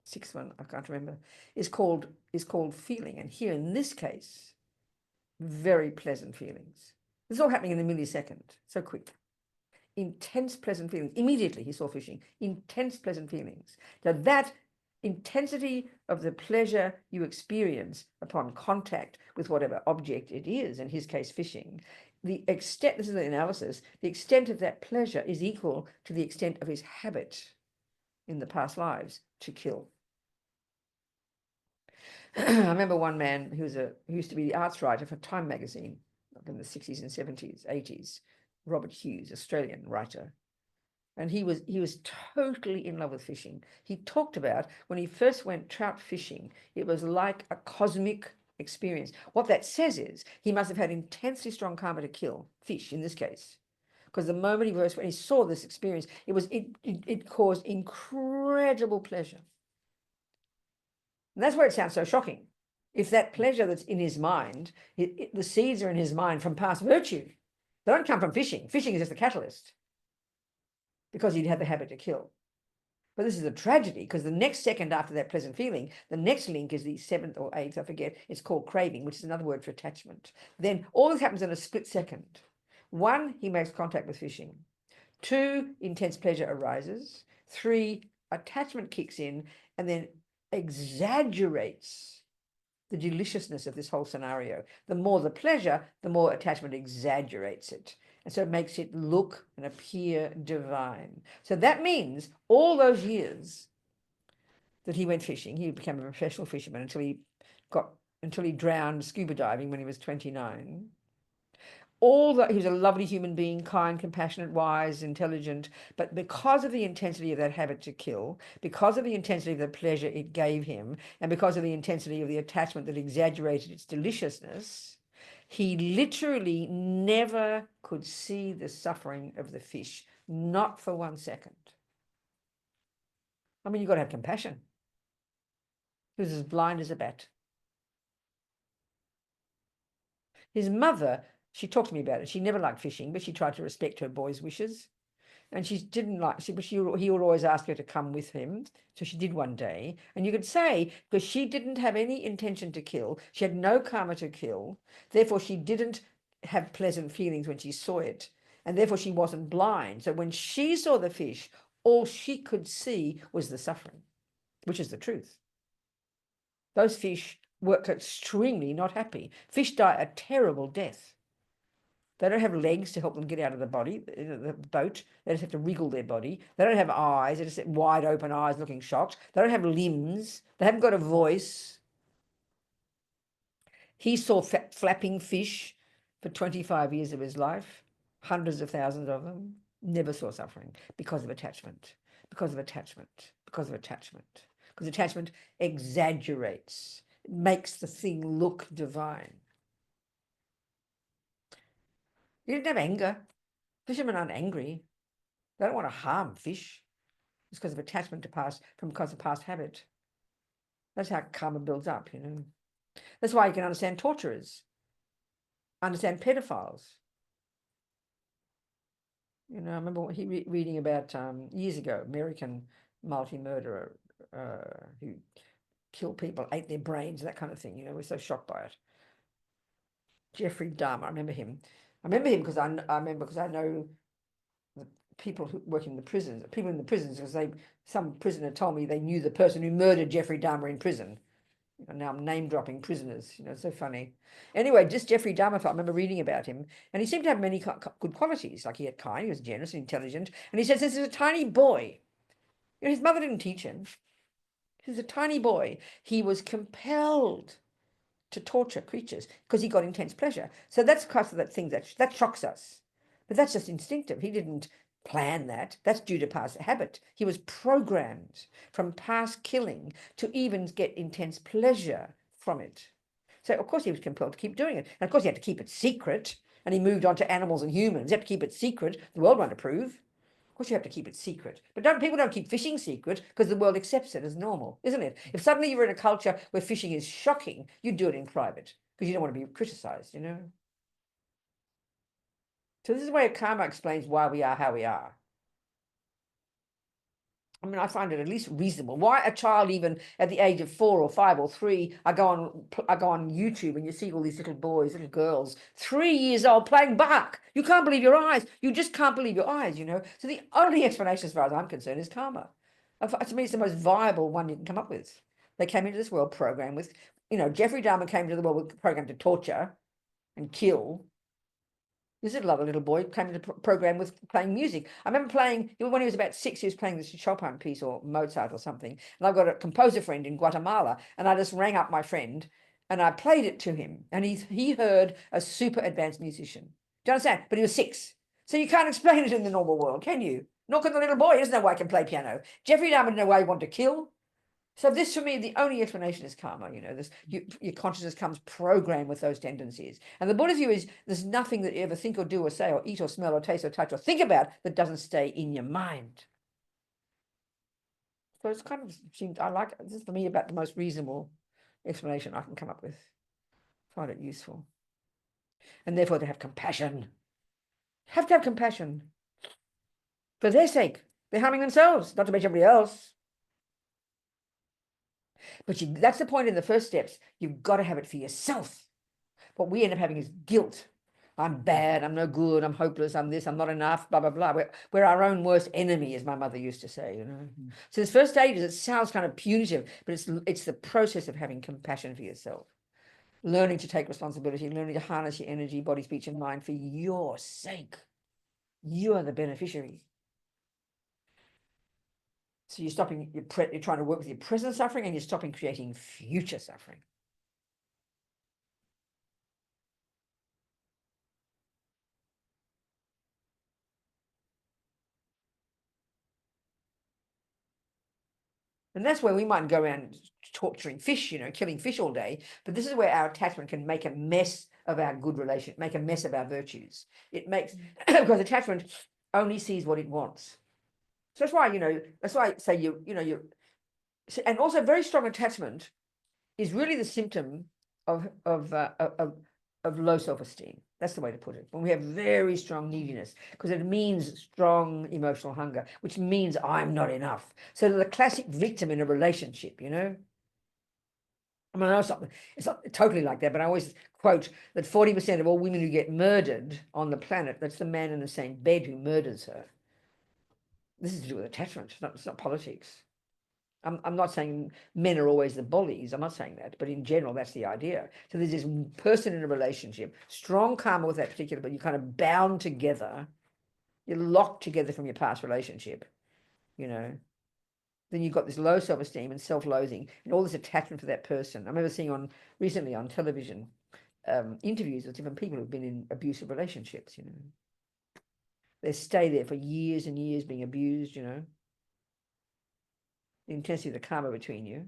6th one, I can't remember, is called feeling. And here in this case, very pleasant feelings. This is all happening in a millisecond, so quick. Intense pleasant feelings. Immediately he saw fishing. Intense pleasant feelings. So that intensity of the pleasure you experience upon contact with whatever object it is, in his case fishing, the extent, this is the analysis, the extent of that pleasure is equal to the extent of his habit in the past lives to kill. I remember one man who used to be the arts writer for Time magazine in the 60s and 70s, 80s, Robert Hughes, Australian writer. And he was totally in love with fishing. He talked about when he first went trout fishing, it was like a cosmic experience. What that says is he must have had intensely strong karma to kill fish in this case. Because the moment when he saw this experience, it caused incredible pleasure. And that's where it sounds so shocking. If that pleasure that's in his mind, the seeds are in his mind from past virtue. They don't come from fishing. Fishing is just a catalyst because he'd had the habit to kill. But this is a tragedy because the next second after that pleasant feeling, the next link is the 7th or 8th, I forget, it's called craving, which is another word for attachment. Then all this happens in a split second. 1, he makes contact with fishing. 2, intense pleasure arises. 3, attachment kicks in and then exaggerates the deliciousness of this whole scenario. The more the pleasure, the more attachment exaggerates it. And so it makes it look and appear divine. So that means all those years that he went fishing, he became a professional fisherman until he drowned scuba diving when he was 29. He was a lovely human being, kind, compassionate, wise, intelligent, but because of the intensity of that habit to kill, because of the intensity of the pleasure it gave him, and because of the intensity of the attachment that exaggerated its deliciousness, He literally never could see the suffering of the fish, not for 1 second. I mean, you've got to have compassion. He was as blind as a bat. His mother, she talked to me about it. She never liked fishing, but she tried to respect her boy's wishes. And she didn't like, but he would always ask her to come with him. So she did one day. And you could say, because she didn't have any intention to kill, she had no karma to kill, therefore she didn't have pleasant feelings when she saw it. And therefore she wasn't blind. So when she saw the fish, all she could see was the suffering, which is the truth. Those fish were extremely not happy. Fish die a terrible death. They don't have legs to help them get out of the body, the boat. They just have to wriggle their body. They don't have eyes. They just have wide open eyes looking shocked. They don't have limbs. They haven't got a voice. He saw flapping fish for 25 years of his life, hundreds of thousands of them, never saw suffering because of attachment, because of attachment, because of attachment. Because attachment exaggerates, it makes the thing look divine. You didn't have anger. Fishermen aren't angry. They don't want to harm fish. It's because of attachment to past, because of past habit. That's how karma builds up, you know. That's why you can understand torturers, understand pedophiles. You know, I remember reading about years ago, American multi-murderer who killed people, ate their brains, that kind of thing. You know, we're so shocked by it. Jeffrey Dahmer, I remember him. I remember him because I know the people who work in the prisons, people in the prisons, because some prisoner told me they knew the person who murdered Jeffrey Dahmer in prison. And now I'm name dropping prisoners, you know, it's so funny. Anyway, just Jeffrey Dahmer, I remember reading about him, and he seemed to have many good qualities. Like he had kind, he was generous and intelligent. And he says this is a tiny boy. You know, his mother didn't teach him. He was a tiny boy. He was compelled to torture creatures because he got intense pleasure. So that's because of that thing that shocks us. But that's just instinctive. He didn't plan that. That's due to past habit. He was programmed from past killing to even get intense pleasure from it. So of course he was compelled to keep doing it. And of course he had to keep it secret. And he moved on to animals and humans. You have to keep it secret. The world won't approve. Of course you have to keep it secret. But people don't keep fishing secret because the world accepts it as normal, isn't it? If suddenly you're in a culture where fishing is shocking, you do it in private because you don't want to be criticized, you know? So this is where karma explains why we are how we are. I mean, I find it at least reasonable. Why a child, even at the age of 4 or 5 or 3, I go on YouTube and you see all these little boys, little girls, 3 years old playing Bach. You can't believe your eyes. You just can't believe your eyes, you know. So the only explanation, as far as I'm concerned, is karma. To me, it's the most viable one you can come up with. They came into this world programmed with, you know, Jeffrey Dahmer came into the world programmed to torture and kill. This little boy came into the program with playing music. I remember playing, when he was about 6, he was playing this Chopin piece or Mozart or something. And I've got a composer friend in Guatemala, and I just rang up my friend and I played it to him. And he heard a super advanced musician. Do you understand? But he was 6. So you can't explain it in the normal world, can you? Nor can the little boy. He doesn't know why he can play piano. Jeffrey Dahmer didn't know why he wanted to kill. So this, for me, the only explanation is karma. You know, your consciousness comes programmed with those tendencies. And the Buddha's view is there's nothing that you ever think or do or say or eat or smell or taste or touch or think about that doesn't stay in your mind. So it's kind of seems, this is for me about the most reasonable explanation I can come up with. Find it useful. And therefore to have compassion. You have to have compassion. For their sake. They're harming themselves, not to mention everybody else. But that's the point in the first steps. You've got to have it for yourself. What we end up having is guilt. I'm bad, I'm no good, I'm hopeless, I'm this, I'm not enough, blah, blah, blah. We're our own worst enemy, as my mother used to say, you know. So this first stages, it sounds kind of punitive, but it's the process of having compassion for yourself. Learning to take responsibility, learning to harness your energy, body, speech, and mind for your sake. You are the beneficiary. So you're stopping, you're trying to work with your present suffering, and you're stopping creating future suffering. And that's where we might go around torturing fish, killing fish all day. But this is where our attachment can make a mess of our good relation, make a mess of our virtues. It makes, because attachment only sees what it wants. So that's why, that's why I say and also very strong attachment is really the symptom of low self-esteem. That's the way to put it. When we have very strong neediness, because it means strong emotional hunger, which means I'm not enough. So the classic victim in a relationship, I mean, I know it's not totally like that, but I always quote that 40% of all women who get murdered on the planet, that's the man in the same bed who murders her. This is to do with attachment. It's not politics. I'm not saying men are always the bullies. I'm not saying that. But in general, that's the idea. So there's this person in a relationship, strong karma with that particular, but you're kind of bound together. You're locked together from your past relationship, Then you've got this low self-esteem and self-loathing and all this attachment for that person. I remember seeing recently on television interviews with different people who've been in abusive relationships, They stay there for years and years being abused, the intensity of the karma between you.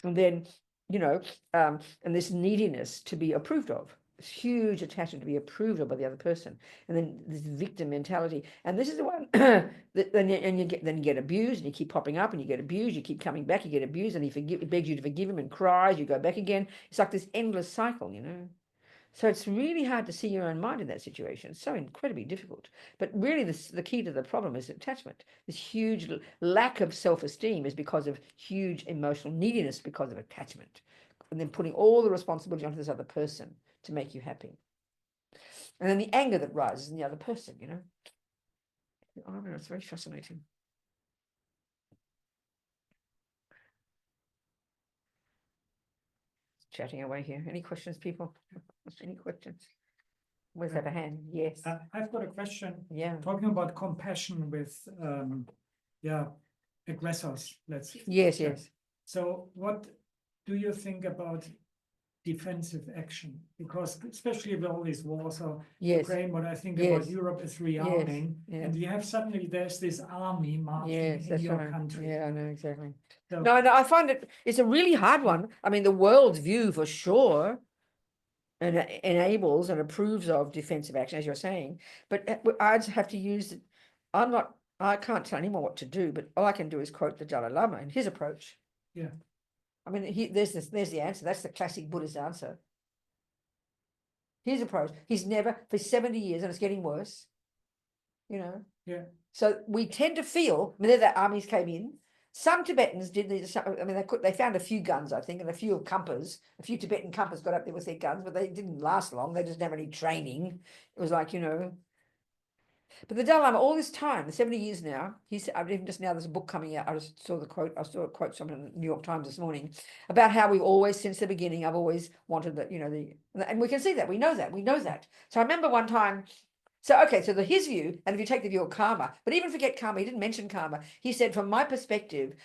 And then, and this neediness to be approved of, this huge attachment to be approved of by the other person. And then this victim mentality. And this is the one that then you get abused, and you keep popping up, and you get abused, you keep coming back, you get abused, and he begs you to forgive him and cries, you go back again. It's like this endless cycle, So it's really hard to see your own mind in that situation. It's so incredibly difficult. But really, the key to the problem is attachment. This huge lack of self-esteem is because of huge emotional neediness because of attachment. And then putting all the responsibility onto this other person to make you happy. And then the anger that rises in the other person, Oh, no, it's very fascinating. Chatting away here. Any questions, people? Any questions? Where's that a hand? Yes. I've got a question. Yeah. Talking about compassion with, aggressors, let's. Yes, yes. So what do you think about defensive action? Because especially with all these wars or Yes. Ukraine, what I think Yes. about Europe is rearming, Yes. and you have suddenly there's this army marching Yes, in that's your right. country. Yeah, I know exactly. So, No, I find it's a really hard one. I mean, the world's view for sure and enables and approves of defensive action, as you're saying. But I'd have to use. I can't tell anyone what to do. But all I can do is quote the Dalai Lama and his approach. Yeah. I mean, there's the answer. That's the classic Buddhist answer. His approach. He's never for 70 years, and it's getting worse. Yeah. So we tend to feel whenever the armies came in. Some Tibetans did these. I mean, they found a few guns, I think, and a few Khampas. A few Tibetan Khampas got up there with their guns, but they didn't last long. They didn't have any training. It was like, But the Dalai Lama, all this time, the 70 years now, even just now, there's a book coming out. I just saw the quote. I saw a quote from the New York Times this morning about how we've always, since the beginning, I've always wanted that, and we can see that. We know that. So I remember one time. So, okay, so his view, and if you take the view of karma, but even forget karma, he didn't mention karma. He said, from my perspective,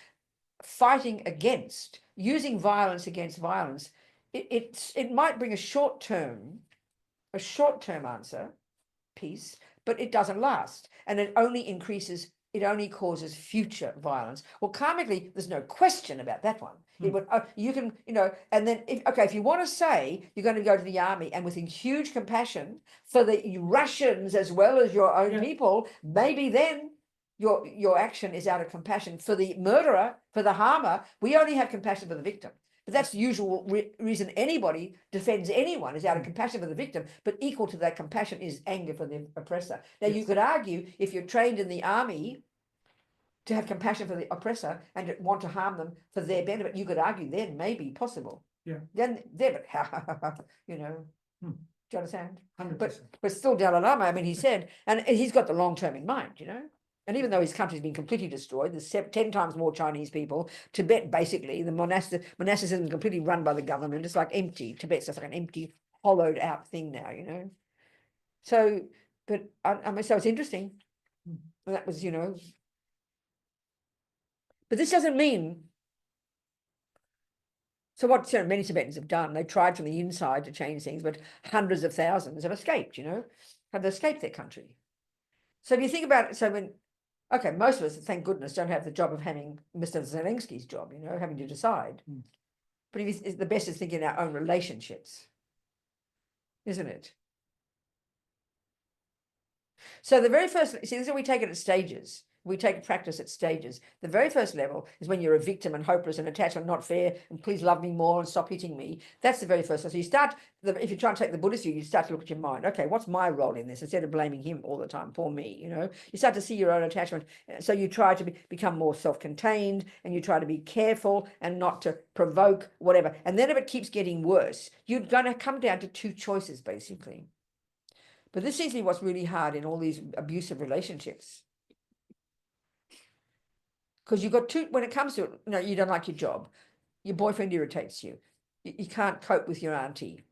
fighting against, using violence against violence, it might bring a short-term answer, peace, but it doesn't last. And it only causes future violence. Well, karmically, there's no question about that one. It would, you can, and then if you want to say you're going to go to the army and with huge compassion for the Russians as well as your own people, maybe then your action is out of compassion for the murderer, for the harmer. We only have compassion for the victim. But that's the usual reason anybody defends anyone is out of compassion for the victim. But equal to that compassion is anger for the oppressor. Now, you could argue if you're trained in the army to have compassion for the oppressor and to want to harm them for their benefit, you could argue then maybe possible. Yeah. Then there, but do you understand? 100%. But still Dalai Lama, I mean, he said, and he's got the long term in mind, And even though his country's been completely destroyed, there's 10 times more Chinese people. Tibet, basically, the monasticism is completely run by the government. It's like empty. Tibet's just like an empty, hollowed out thing now, So, but I mean, so it's interesting. And that was, But this doesn't mean. So what many Tibetans have done, they tried from the inside to change things, but hundreds of thousands have escaped, have escaped their country. So if you think about it, so when Okay, most of us, thank goodness, don't have the job of having Mr. Zelensky's job, you know, having to decide. But the best is thinking our own relationships, isn't it? So the very first, see, this is how we take it at stages. We take practice at stages. The very first level is when you're a victim and hopeless and attached and not fair and please love me more and stop hitting me. That's the very first. So you start, if you try and take the Buddhist view, you start to look at your mind. Okay, what's my role in this? Instead of blaming him all the time, poor me, you know, you start to see your own attachment. So you try to become more self-contained and you try to be careful and not to provoke whatever. And then if it keeps getting worse, you're going to come down to two choices, basically. But this seems to be what's really hard in all these abusive relationships. Because you've got two, when it comes to it, you know, you don't like your job, your boyfriend irritates you, you can't cope with your auntie.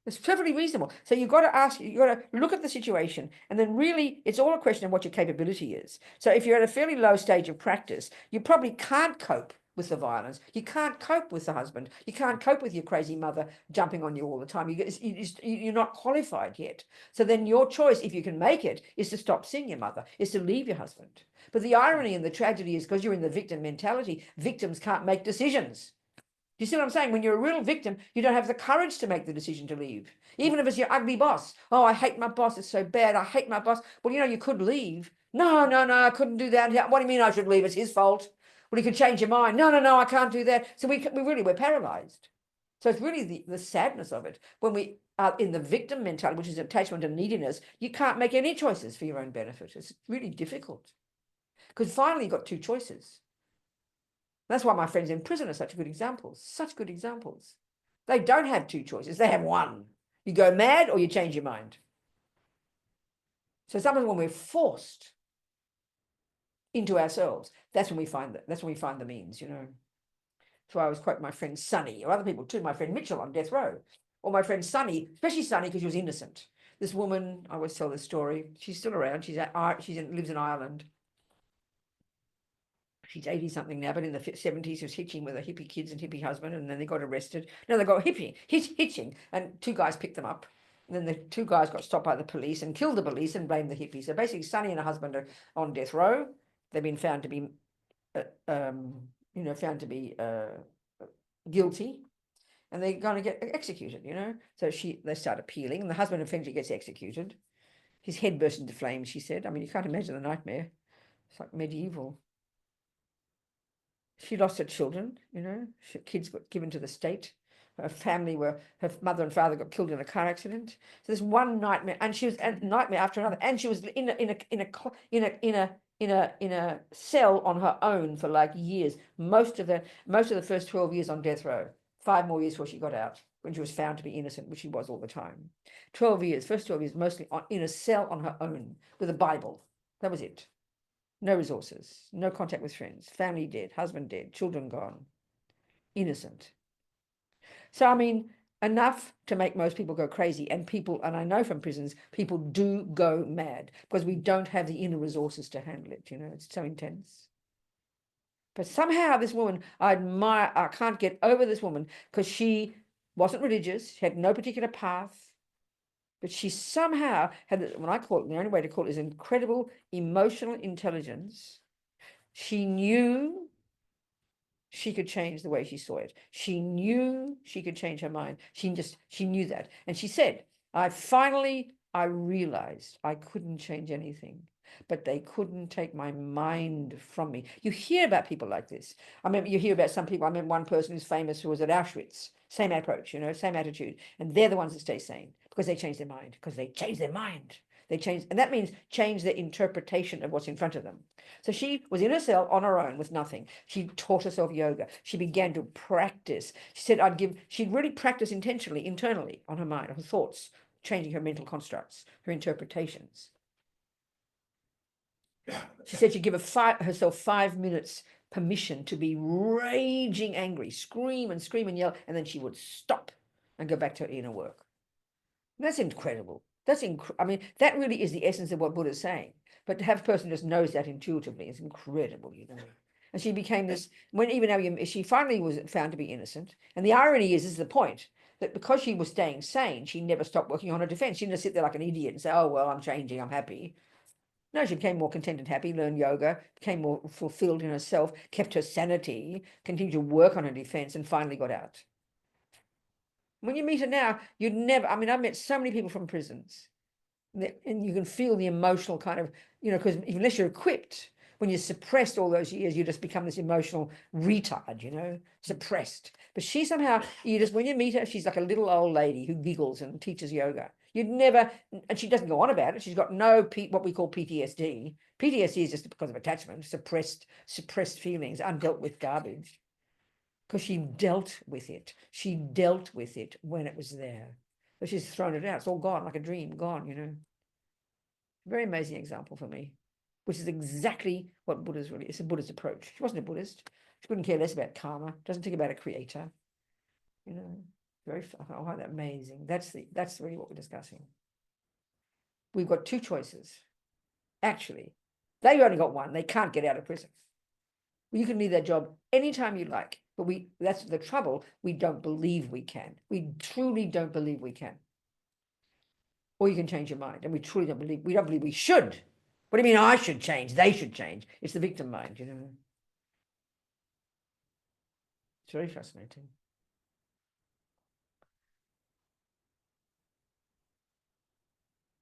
It's perfectly reasonable. So you've got to ask, you've got to look at the situation, and then really it's all a question of what your capability is. So if you're at a fairly low stage of practice, you probably can't cope with the violence. You can't cope with the husband. You can't cope with your crazy mother jumping on you all the time. You're not qualified yet. So then your choice, if you can make it, is to stop seeing your mother, is to leave your husband. But the irony and the tragedy is because you're in the victim mentality, victims can't make decisions. Do you see what I'm saying? When you're a real victim, you don't have the courage to make the decision to leave. Even if it's your ugly boss. Oh, I hate my boss. It's so bad. I hate my boss. Well, you know, you could leave. No, I couldn't do that. What do you mean I should leave? It's his fault. Well, he could change your mind. No, I can't do that. So we're paralyzed. So it's really the sadness of it. When we are in the victim mentality, which is attachment and neediness, you can't make any choices for your own benefit. It's really difficult. Because finally you've got two choices. That's why my friends in prison are such good examples. Such good examples. They don't have two choices. They have one. You go mad or you change your mind. So sometimes when we're forced into ourselves, that's when we find the means, you know. So I always quote my friend Sunny, or other people too, my friend Mitchell on death row, or my friend Sunny, especially Sunny because she was innocent. This woman, I always tell this story. She's still around. Lives in Ireland. She's 80 something now, but in the 70s, she was hitching with her hippie kids and hippie husband, and then they got arrested. No, they got hitching, and two guys picked them up. And then the two guys got stopped by the police and killed the police and blamed the hippies. So basically, Sonny and her husband are on death row. They've been found to be, guilty, and they're going to get executed. You know, so they start appealing, and the husband eventually gets executed. His head burst into flames. She said, "I mean, you can't imagine the nightmare. It's like medieval." She lost her children, you know, kids got given to the state. Her mother and father got killed in a car accident. So there's one nightmare, and she was a nightmare after another, and she was in a cell on her own for like years. Most of the first 12 years on death row. 5 more years before she got out, when she was found to be innocent, which she was all the time. 12 years, first 12 years, mostly in a cell on her own with a Bible. That was it. No resources, no contact with friends, family dead, husband dead, children gone, innocent. So, I mean, enough to make most people go crazy. And I know from prisons, people do go mad because we don't have the inner resources to handle it. You know, it's so intense. But somehow this woman, I can't get over this woman because she wasn't religious, she had no particular path. But she somehow had, when I call it, the only way to call it is incredible emotional intelligence. She knew she could change the way she saw it. She knew she could change her mind. She knew that. And she said, I realized I couldn't change anything, but they couldn't take my mind from me. You hear about people like this. I mean, you hear about some people. I remember one person who's famous who was at Auschwitz. Same approach, you know, same attitude. And they're the ones that stay sane because they change their mind, and that means change their interpretation of what's in front of them. So she was in a cell on her own with nothing. She taught herself yoga. She began to practice. She said she'd really practice intentionally, internally on her mind, her thoughts, changing her mental constructs, her interpretations. She said she'd give herself 5 minutes permission to be raging angry, scream and yell, and then she would stop and go back to her inner work. And that's incredible. I mean, that really is the essence of what Buddha's saying. But to have a person just knows that intuitively is incredible, you know. And she became this, she finally was found to be innocent. And the irony is the point, that because she was staying sane, she never stopped working on her defense. She didn't sit there like an idiot and say, oh, well, I'm changing, I'm happy. No, she became more content and happy, learned yoga, became more fulfilled in herself, kept her sanity, continued to work on her defense, and finally got out. When you meet her now, you'd never, I mean, I've met so many people from prisons, and you can feel the emotional kind of, because unless you're equipped, when you're suppressed all those years, you just become this emotional retard, suppressed. But she somehow, when you meet her, she's like a little old lady who giggles and teaches yoga. You'd never, and she doesn't go on about it. She's got no what we call PTSD. PTSD is just because of attachment, suppressed feelings, undealt with garbage. Because she dealt with it. She dealt with it when it was there. But she's thrown it out. It's all gone, like a dream, gone. Very amazing example for me, which is exactly what Buddha's really, it's a Buddhist approach. She wasn't a Buddhist. She couldn't care less about karma, doesn't think about a creator. Very, I find that amazing. That's really what we're discussing. We've got two choices. Actually, they've only got one. They can't get out of prison. You can leave that job anytime you like, but that's the trouble. We don't believe we can. We truly don't believe we can. Or you can change your mind, and we truly don't believe we should. What do you mean I should change? They should change. It's the victim mind, It's very fascinating.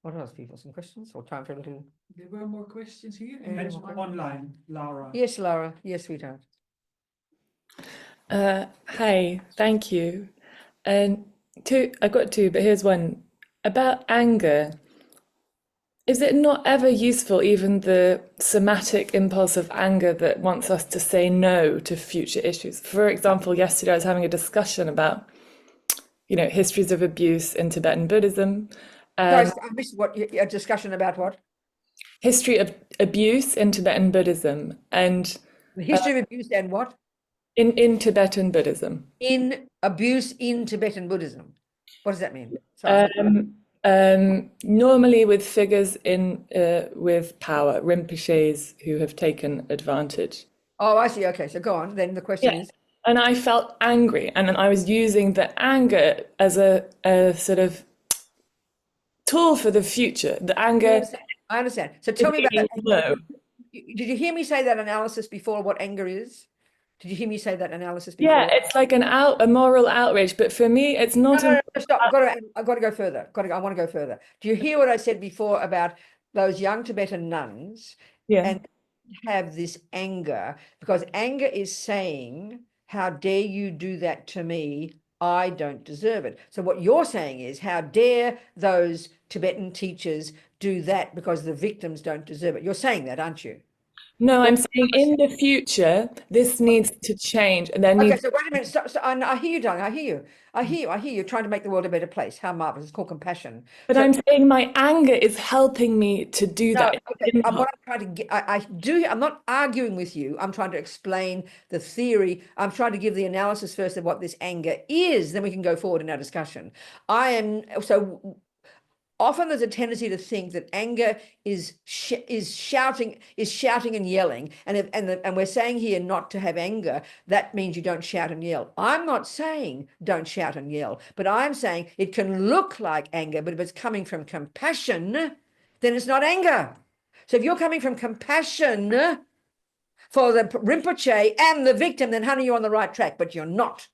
What else, people? Some questions or time for a little? There were more questions here. And online, Laura. Yes, Laura. Yes, sweetheart. Hi, thank you. And I've got two, but here's one. About anger. Is it not ever useful, even the somatic impulse of anger that wants us to say no to future issues? For example, yesterday I was having a discussion about, histories of abuse in Tibetan Buddhism. Sorry, I missed a discussion about what? History of abuse in Tibetan Buddhism and The history of abuse and what? in Tibetan Buddhism. In abuse in Tibetan Buddhism. What does that mean? Sorry. Normally with figures with power, Rinpoches who have taken advantage. Oh, I see. Okay, so go on. Then the question is. And I felt angry, and I was using the anger as a sort of tool for the future. The anger. I understand. So tell me about that. No. Did you hear me say that analysis before? What anger is? Did you hear me say that analysis before? Yeah, it's like a moral outrage, but for me, it's not. No, stop. I've got to go further. I want to go further. Do you hear what I said before about those young Tibetan nuns? Yeah. And have this anger, because anger is saying, how dare you do that to me? I don't deserve it. So what you're saying is, how dare those Tibetan teachers do that because the victims don't deserve it? You're saying that, aren't you? No, I'm saying in the future, this needs to change. And then Okay, so wait a minute. So I hear you, darling. I hear you. You're trying to make the world a better place. How marvelous. It's called compassion. But I'm saying my anger is helping me to do that. Okay. What I'm trying to get, I'm not arguing with you. I'm trying to explain the theory. I'm trying to give the analysis first of what this anger is. Then we can go forward in our discussion. Often there's a tendency to think that anger is shouting and yelling, and we're saying here not to have anger. That means you don't shout and yell. I'm not saying don't shout and yell, but I'm saying it can look like anger, but if it's coming from compassion, then it's not anger. So if you're coming from compassion for the Rinpoche and the victim, then honey, you're on the right track, but you're not.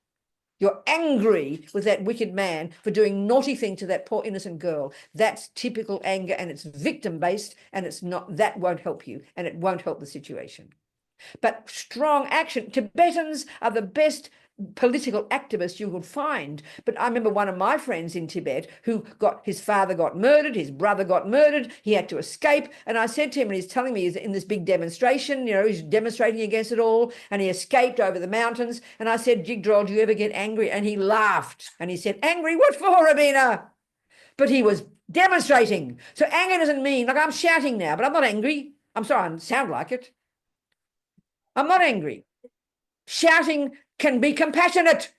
You're angry with that wicked man for doing naughty thing to that poor innocent girl. That's typical anger, and it's victim-based, and it's not, that won't help you, and it won't help the situation. But strong action. Tibetans are the best political activists you will find. But I remember one of my friends in Tibet his father got murdered, his brother got murdered, he had to escape. And I said to him, and he's telling me he's in this big demonstration, he's demonstrating against it all, and he escaped over the mountains. And I said, Jigdrol, do you ever get angry? And he laughed, and he said, angry? What for, Robina? But he was demonstrating. So anger doesn't mean, like I'm shouting now, but I'm not angry. I'm sorry, I sound like it. I'm not angry. Shouting can be compassionate,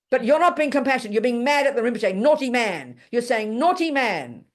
but you're not being compassionate. You're being mad at the Rinpoche, naughty man. You're saying naughty man,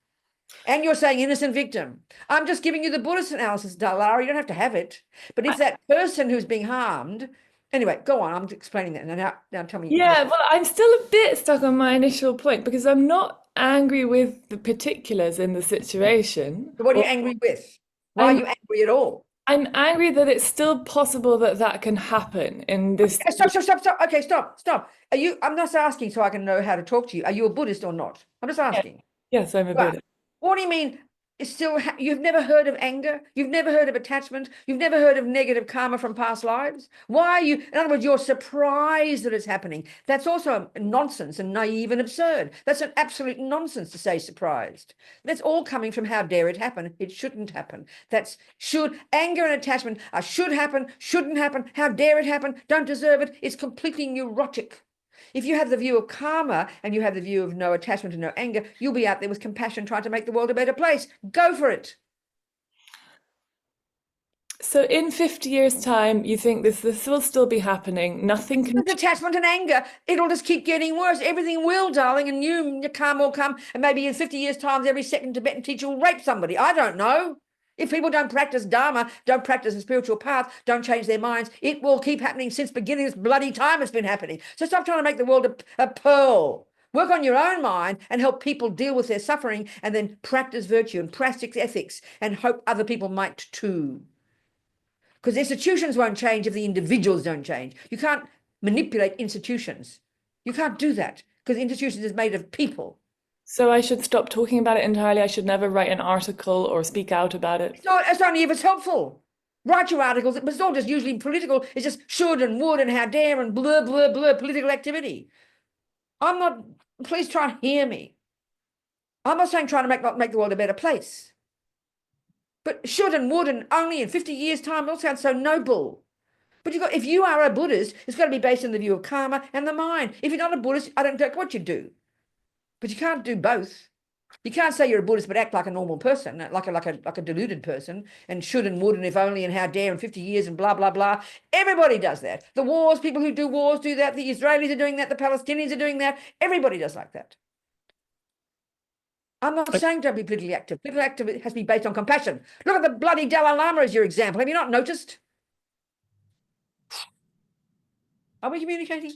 and you're saying innocent victim. I'm just giving you the Buddhist analysis, Lara. You don't have to have it. But if that person who's being harmed, anyway, go on. I'm explaining that. Now tell me. Yeah, well, I'm still a bit stuck on my initial point because I'm not angry with the particulars in the situation. So what are you angry with? Why are I'm- you angry at all? I'm angry that it's still possible that that can happen in this. Stop. Okay, stop. Are you, I'm not asking so I can know how to talk to you. Are you a Buddhist or not? I'm just asking. Yes, I'm a Right. Buddhist. What do you mean? It's still, you've never heard of anger? You've never heard of attachment? You've never heard of negative karma from past lives? Why are you, in other words, you're surprised that it's happening. That's also nonsense and naive and absurd. That's an absolute nonsense to say surprised. That's all coming from how dare it happen. It shouldn't happen. That's anger and attachment are should happen, shouldn't happen, how dare it happen, don't deserve it. It's completely neurotic. If you have the view of karma and you have the view of no attachment and no anger, you'll be out there with compassion trying to make the world a better place. Go for it. So in 50 years' time, you think this will still be happening? Nothing can. With attachment and anger, it'll just keep getting worse. Everything will, darling, and your karma will come. And maybe in 50 years' time, every second Tibetan teacher will rape somebody. I don't know. If people don't practice Dharma, don't practice a spiritual path, don't change their minds, it will keep happening since beginning this bloody time it's been happening. So stop trying to make the world a pearl. Work on your own mind and help people deal with their suffering, and then practice virtue and practice ethics and hope other people might too. Because institutions won't change if the individuals don't change. You can't manipulate institutions. You can't do that because institutions is made of people. So I should stop talking about it entirely. I should never write an article or speak out about it. So it's only if it's helpful. Write your articles, but it's all just usually political. It's just should and would and how dare and blah, blah, blah, political activity. I'm not, please try and hear me. I'm not saying trying to make the world a better place. But should and would and only in 50 years' time, it all sounds so noble. But if you are a Buddhist, it's got to be based on the view of karma and the mind. If you're not a Buddhist, I don't know what you do. But you can't do both. You can't say you're a Buddhist but act like a normal person, like a deluded person, and should and would and if only and how dare and 50 years and blah, blah, blah. Everybody does that. The wars, people who do wars do that. The Israelis are doing that. The Palestinians are doing that. Everybody does like that. I'm not saying don't be politically active. Political activity has to be based on compassion. Look at the bloody Dalai Lama as your example. Have you not noticed? Are we communicating,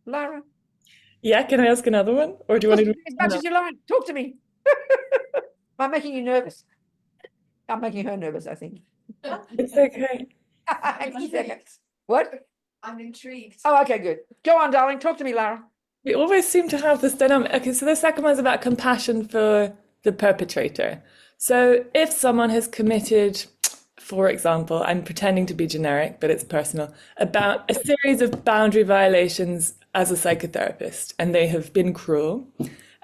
Lara? Yeah, can I ask another one? Or do you want to? As much as you like. Talk to me. I'm making you nervous. I'm making her nervous, I think. It's okay. What? I'm intrigued. Oh, okay, good. Go on, darling. Talk to me, Lara. We always seem to have this dynamic. Okay, so the second one's about compassion for the perpetrator. So if someone has committed, for example, I'm pretending to be generic, but it's personal, about a series of boundary violations as a psychotherapist, and they have been cruel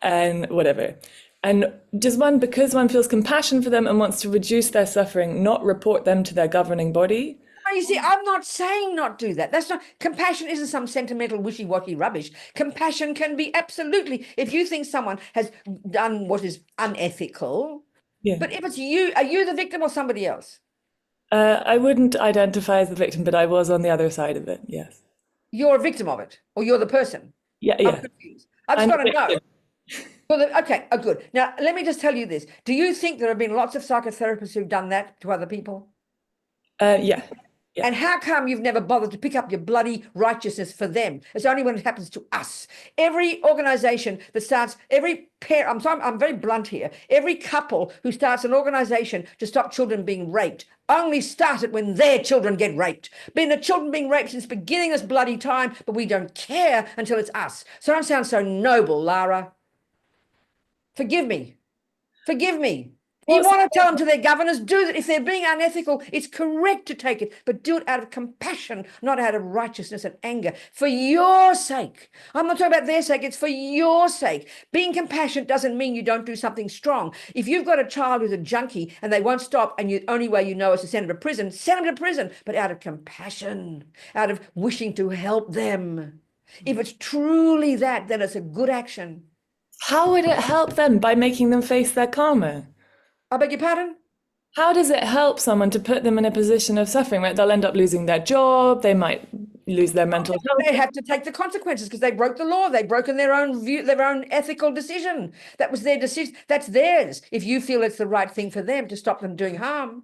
and whatever. And does one, because one feels compassion for them and wants to reduce their suffering, not report them to their governing body? You see, I'm not saying not do that. That's not, compassion isn't some sentimental wishy-washy rubbish. Compassion can be absolutely, if you think someone has done what is unethical, Yeah. but if it's you, are you the victim or somebody else? I wouldn't identify as the victim, but I was on the other side of it, yes. You're a victim of it, or you're the person? Yeah, I'm yeah. confused. I just I'm want the to know. victim. Well, okay, oh, good. Now, let me just tell you this. Do you think there have been lots of psychotherapists who've done that to other people? Yeah. And how come you've never bothered to pick up your bloody righteousness for them? It's only when it happens to us. Every organization that starts, every pair, I'm very blunt here, every couple who starts an organization to stop children being raped only start it when their children get raped. Been the children being raped since beginning this bloody time, but we don't care until it's us. So don't sound so noble, Lara. Forgive me. Forgive me. You want to tell them to their governors, do that. If they're being unethical, it's correct to take it, but do it out of compassion, not out of righteousness and anger, for your sake. I'm not talking about their sake, it's for your sake. Being compassionate doesn't mean you don't do something strong. If you've got a child who's a junkie and they won't stop and the only way you know is to send them to prison, but out of compassion, out of wishing to help them. If it's truly that, then it's a good action. How would it help them by making them face their karma? I beg your pardon? How does it help someone to put them in a position of suffering where they'll end up losing their job, they might lose their mental health? They have to take the consequences because they broke the law. They've broken their own view, their own ethical decision. That was their decision. That's theirs. If you feel it's the right thing for them to stop them doing harm.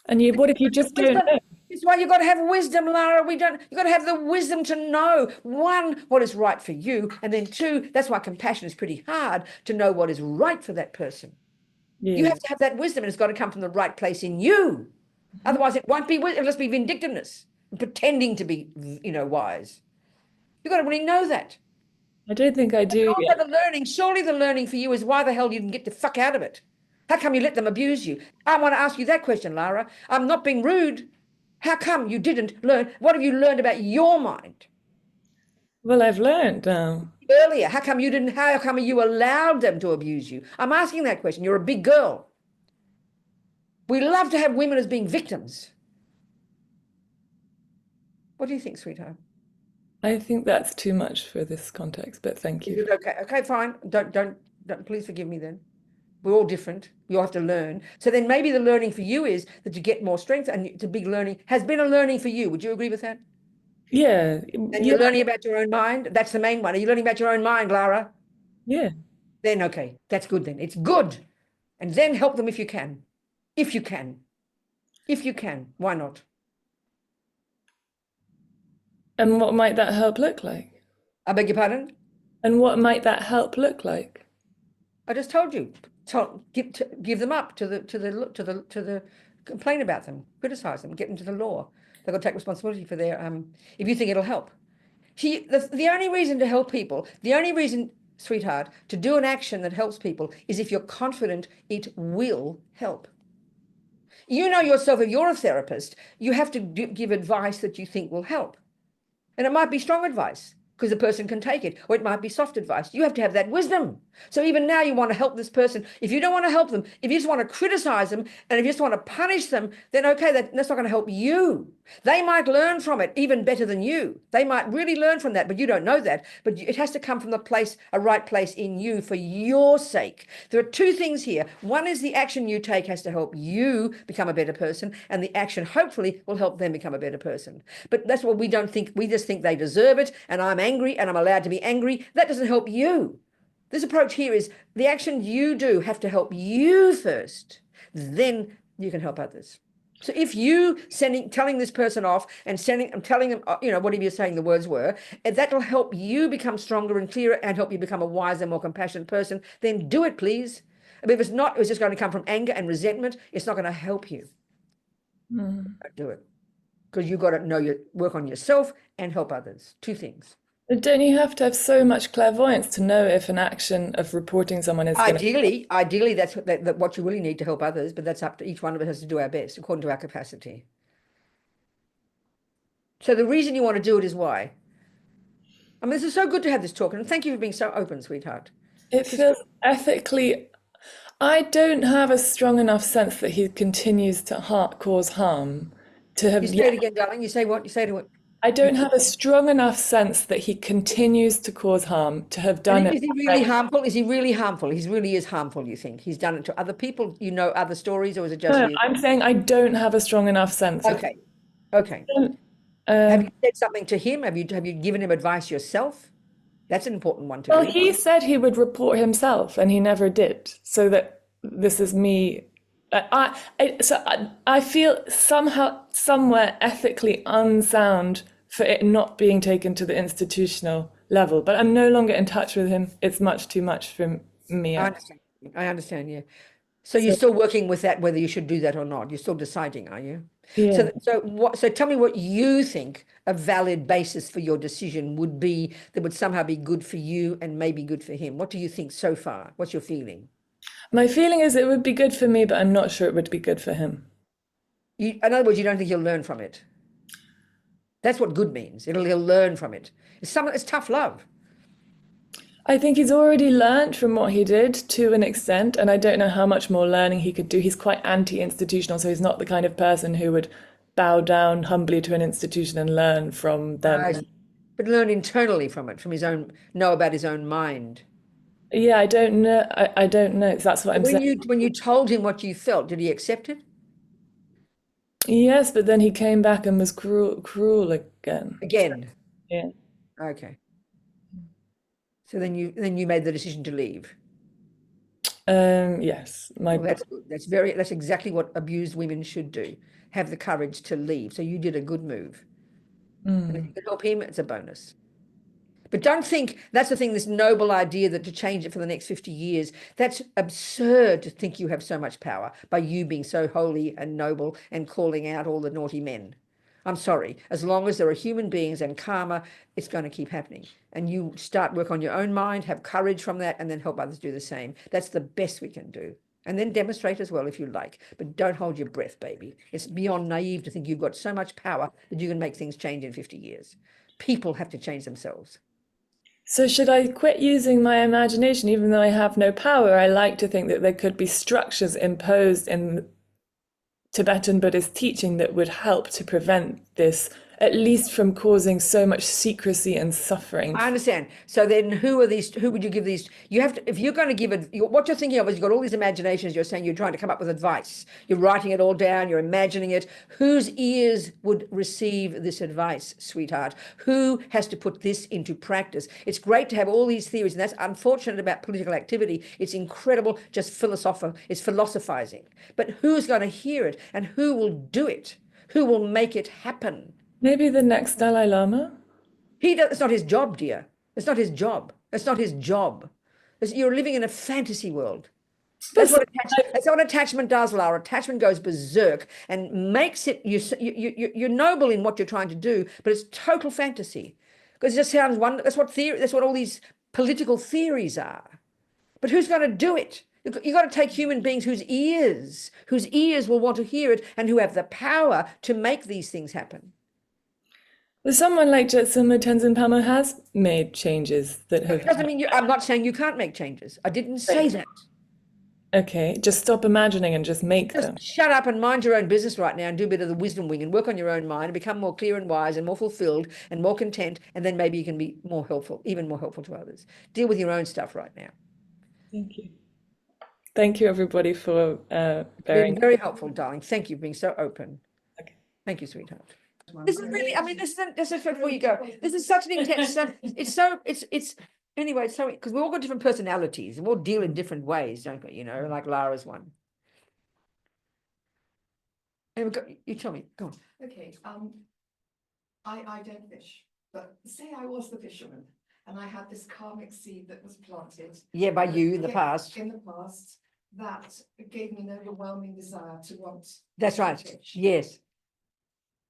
And what if you just don't know? It's why you've got to have wisdom, Lara. You've got to have the wisdom to know, one, what is right for you, and then two, that's why compassion is pretty hard, to know what is right for that person. You Yeah. have to have that wisdom, and it's got to come from the right place in you. Otherwise, it won't be. It'll just be vindictiveness, pretending to be, wise. You've got to really know that. I don't think I do Also, yet. the learning. Surely, the learning for you is why the hell you didn't get the fuck out of it. How come you let them abuse you? I want to ask you that question, Lara. I'm not being rude. How come you didn't learn? What have you learned about your mind Well, I've learned now. earlier? How come you didn't? How come you allowed them to abuse you? I'm asking that question. You're a big girl. We love to have women as being victims. What do you think, sweetheart? I think that's too much for this context, but thank Is you. it okay? Okay, fine. Don't. Please forgive me then. We're all different. You have to learn. So then maybe the learning for you is that you get more strength, and it's a big learning. Has been a learning for you. Would you agree with that? Yeah. And Yeah. you're learning about your own mind. That's the main one. Are you learning about your own mind, Lara? Yeah. Then okay, that's good then. It's good. And then help them if you can. If you can. If you can. Why not? And what might that help look like? I beg your pardon? And what might that help look like? I just told you. Give them up to the complain about them, criticize them, get them to the law. They've got to take responsibility for their if you think it'll help. See, the only reason to help people, the only reason, sweetheart, to do an action that helps people is if you're confident it will help. You know yourself, if you're a therapist, you have to give advice that you think will help. And it might be strong advice because the person can take it, or it might be soft advice. You have to have that wisdom. So even now you want to help this person. If you don't want to help them, if you just want to criticize them, and if you just want to punish them, then okay, that's not going to help you. They might learn from it even better than you. They might really learn from that, but you don't know that. But it has to come from the place, a right place in you for your sake. There are two things here. One is the action you take has to help you become a better person, and the action hopefully will help them become a better person. But that's what we don't think. We just think they deserve it, and I'm angry and I'm allowed to be angry. That doesn't help you. This approach here is the action you do have to help you first. Then you can help others. So if you telling this person off and telling them, whatever you're saying the words were, and that'll help you become stronger and clearer and help you become a wiser, more compassionate person, then do it, please. But if it's not, it's just going to come from anger and resentment. It's not going to help you. Don't do it. Because you've got to work on yourself and help others. Two things. But don't you have to have so much clairvoyance to know if an action of reporting someone is going to... Ideally, that's what you really need to help others, but that's up to each one of us has to do our best according to our capacity. So the reason you want to do it is why? I mean, this is so good to have this talk, and thank you for being so open, sweetheart. It feels ethically... I don't have a strong enough sense that he continues to cause harm to have... You say it again, darling. You say what? You say to it. I don't have a strong enough sense that he continues to cause harm to have done it. Is he really harmful? Is he really harmful? He really is harmful, you think? He's done it to other people? You know other stories, or is it just No, you? I'm saying I don't have a strong enough sense. Okay. Have you said something to him? Have you given him advice yourself? That's an important one to Well, do. he said he would report himself, and he never did. So that this is me. I feel somehow, somewhere ethically unsound for it not being taken to the institutional level. But I'm no longer in touch with him. It's much too much for me. I understand, yeah. So you're still working with that, whether you should do that or not. You're still deciding, are you? Yeah. So tell me what you think a valid basis for your decision would be that would somehow be good for you and maybe good for him. What do you think so far? What's your feeling? My feeling is it would be good for me, but I'm not sure it would be good for him. In other words, you don't think he'll learn from it. That's what good means. He'll learn from it. It's tough love. I think he's already learned from what he did to an extent, and I don't know how much more learning he could do. He's quite anti-institutional, so he's not the kind of person who would bow down humbly to an institution and learn from them. But learn internally from it, know about his own mind. Yeah, I don't know. I don't know. That's what I'm saying. When you told him what you felt, did he accept it? Yes, but then he came back and was cruel again. Again? Yeah. Okay. So then you made the decision to leave. Yes. Well, that's good. That's exactly what abused women should do. Have the courage to leave. So you did a good move. And if you can help him, it's a bonus. But don't think that's the thing, this noble idea that to change it for the next 50 years, that's absurd to think you have so much power by you being so holy and noble and calling out all the naughty men. I'm sorry, as long as there are human beings and karma, it's going to keep happening. And you start work on your own mind, have courage from that, and then help others do the same. That's the best we can do. And then demonstrate as well if you like. But don't hold your breath, baby. It's beyond naive to think you've got so much power that you can make things change in 50 years. People have to change themselves. So should I quit using my imagination even though I have no power? I like to think that there could be structures imposed in Tibetan Buddhist teaching that would help to prevent this, at least from causing so much secrecy and suffering. I understand. So then who are these, who would you give these? You have to, if you're going to give it, what you're thinking of is you've got all these imaginations, you're saying you're trying to come up with advice. You're writing it all down, you're imagining it. Whose ears would receive this advice, sweetheart? Who has to put this into practice? It's great to have all these theories, and that's unfortunate about political activity. It's incredible, just philosophical, it's philosophizing. But who's going to hear it, and who will do it? Who will make it happen? Maybe the next Dalai Lama? It's not his job, dear. It's not his job. It's not his job. You're living in a fantasy world. That's what attachment does, Lara. Attachment goes berserk and makes it, you're noble in what you're trying to do, but it's total fantasy. Because it just sounds that's what all these political theories are. But who's going to do it? You've got to take human beings whose ears will want to hear it and who have the power to make these things happen. Well, someone like Jetsunma Tenzin Palmo has made changes that have... It doesn't mean I'm not saying you can't make changes. I didn't say that. Okay, just stop imagining and just make them. Shut up and mind your own business right now and do a bit of the wisdom wing and work on your own mind and become more clear and wise and more fulfilled and more content, and then maybe you can be more helpful, even more helpful to others. Deal with your own stuff right now. Thank you. Thank you, everybody, for Been very helpful, darling. Thank you for being so open. Okay. Thank you, sweetheart. This is really, I mean, this is before you go. This is such an intense, it's anyway, so because we all got different personalities and we all deal in different ways, don't we? You know, like Lara's one. And you tell me, go on. Okay, I don't fish, but say I was the fisherman and I had this karmic seed that was planted. Yeah, by you in the past. In the past, that gave me an overwhelming desire to want. That's right. Fish. Yes.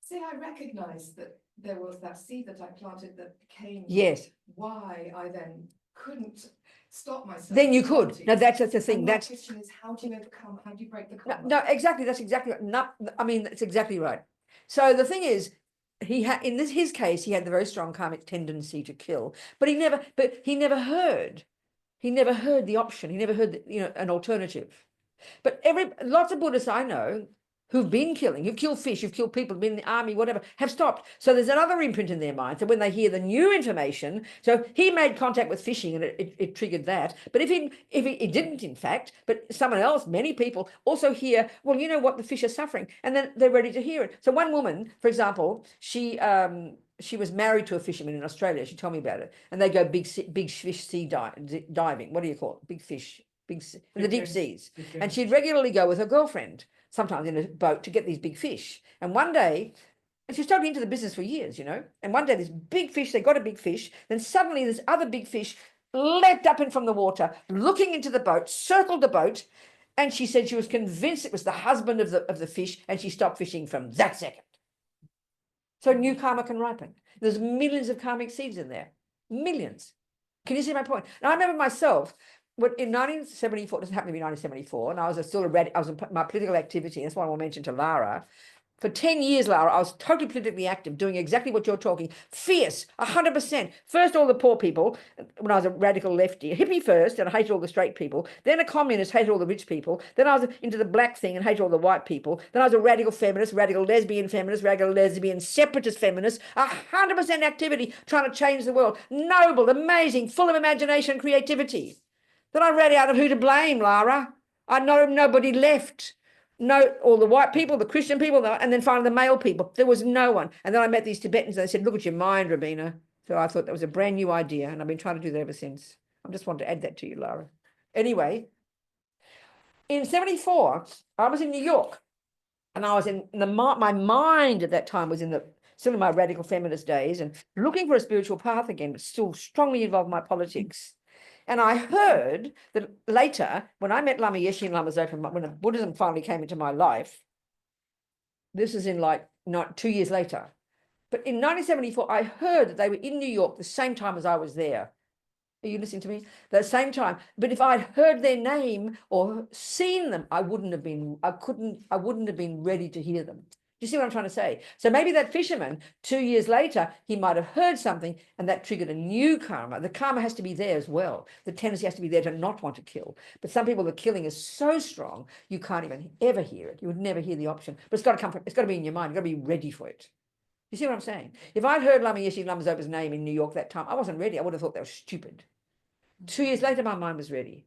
Say I recognized that there was that seed that I planted that became. Yes. Why I then couldn't stop myself. Then you could. No, that's the thing. And that's my question is, how do you overcome? How do you break the no, karma? no, exactly. That's exactly not. I mean, that's exactly right. So the thing is, he had in his case, he had the very strong karmic tendency to kill, but he never heard the option. He never heard an alternative. But lots of Buddhists I know who've been killing, who've killed fish, who've killed people, been in the army, whatever, have stopped. So there's another imprint in their mind. So when they hear the new information, so he made contact with fishing and it triggered that. But if it didn't, in fact, but someone else, many people also hear, well, you know what, the fish are suffering, and then they're ready to hear it. So one woman, for example, she was married to a fisherman in Australia. She told me about it, and they go big fish sea diving. What do you call it? Big fish, in the deep seas. And she'd regularly go with her girlfriend, sometimes in a boat, to get these big fish. And one day, and she's totally into the business for years, and one day this big fish, they got a big fish, then suddenly this other big fish leapt up in from the water, looking into the boat, circled the boat, and she said she was convinced it was the husband of the fish, and she stopped fishing from that second. So new karma can ripen. There's millions of karmic seeds in there. Millions. Can you see my point? Now, I remember myself, in 1974, this happened to be 1974, and I was in my political activity. That's why I will mention to Lara. For 10 years, Lara, I was totally politically active, doing exactly what you're talking. Fierce, 100%. First, all the poor people, when I was a radical lefty, a hippie first, and I hated all the straight people. Then a communist, hated all the rich people. Then I was into the black thing and hated all the white people. Then I was a radical feminist, radical lesbian separatist feminist. 100% activity, trying to change the world. Noble, amazing, full of imagination and creativity. Then I ran out of who to blame, Lara. I know nobody left. No, all the white people, the Christian people, and then finally the male people. There was no one. And then I met these Tibetans and they said, look at your mind, Robina. So I thought that was a brand new idea, and I've been trying to do that ever since. I just wanted to add that to you, Lara. Anyway, in 74, I was in New York, and I was in my mind at that time was in the still in my radical feminist days and looking for a spiritual path again, but still strongly involved in my politics. And I heard that later, when I met Lama Yeshe and Lama Zopa, when Buddhism finally came into my life, this is in like 2 years later. But in 1974, I heard that they were in New York the same time as I was there. Are you listening to me? The same time. But if I'd heard their name or seen them, I wouldn't have been ready to hear them. Do you see what I'm trying to say? So maybe that fisherman, 2 years later, he might have heard something and that triggered a new karma. The karma has to be there as well. The tendency has to be there to not want to kill. But some people, the killing is so strong, you can't even ever hear it. You would never hear the option. But it's got to come from, it's got to be in your mind. You've got to be ready for it. You see what I'm saying? If I'd heard Lama Yeshe Lama Zopa's name in New York that time, I wasn't ready. I would have thought they were stupid. 2 years later, my mind was ready.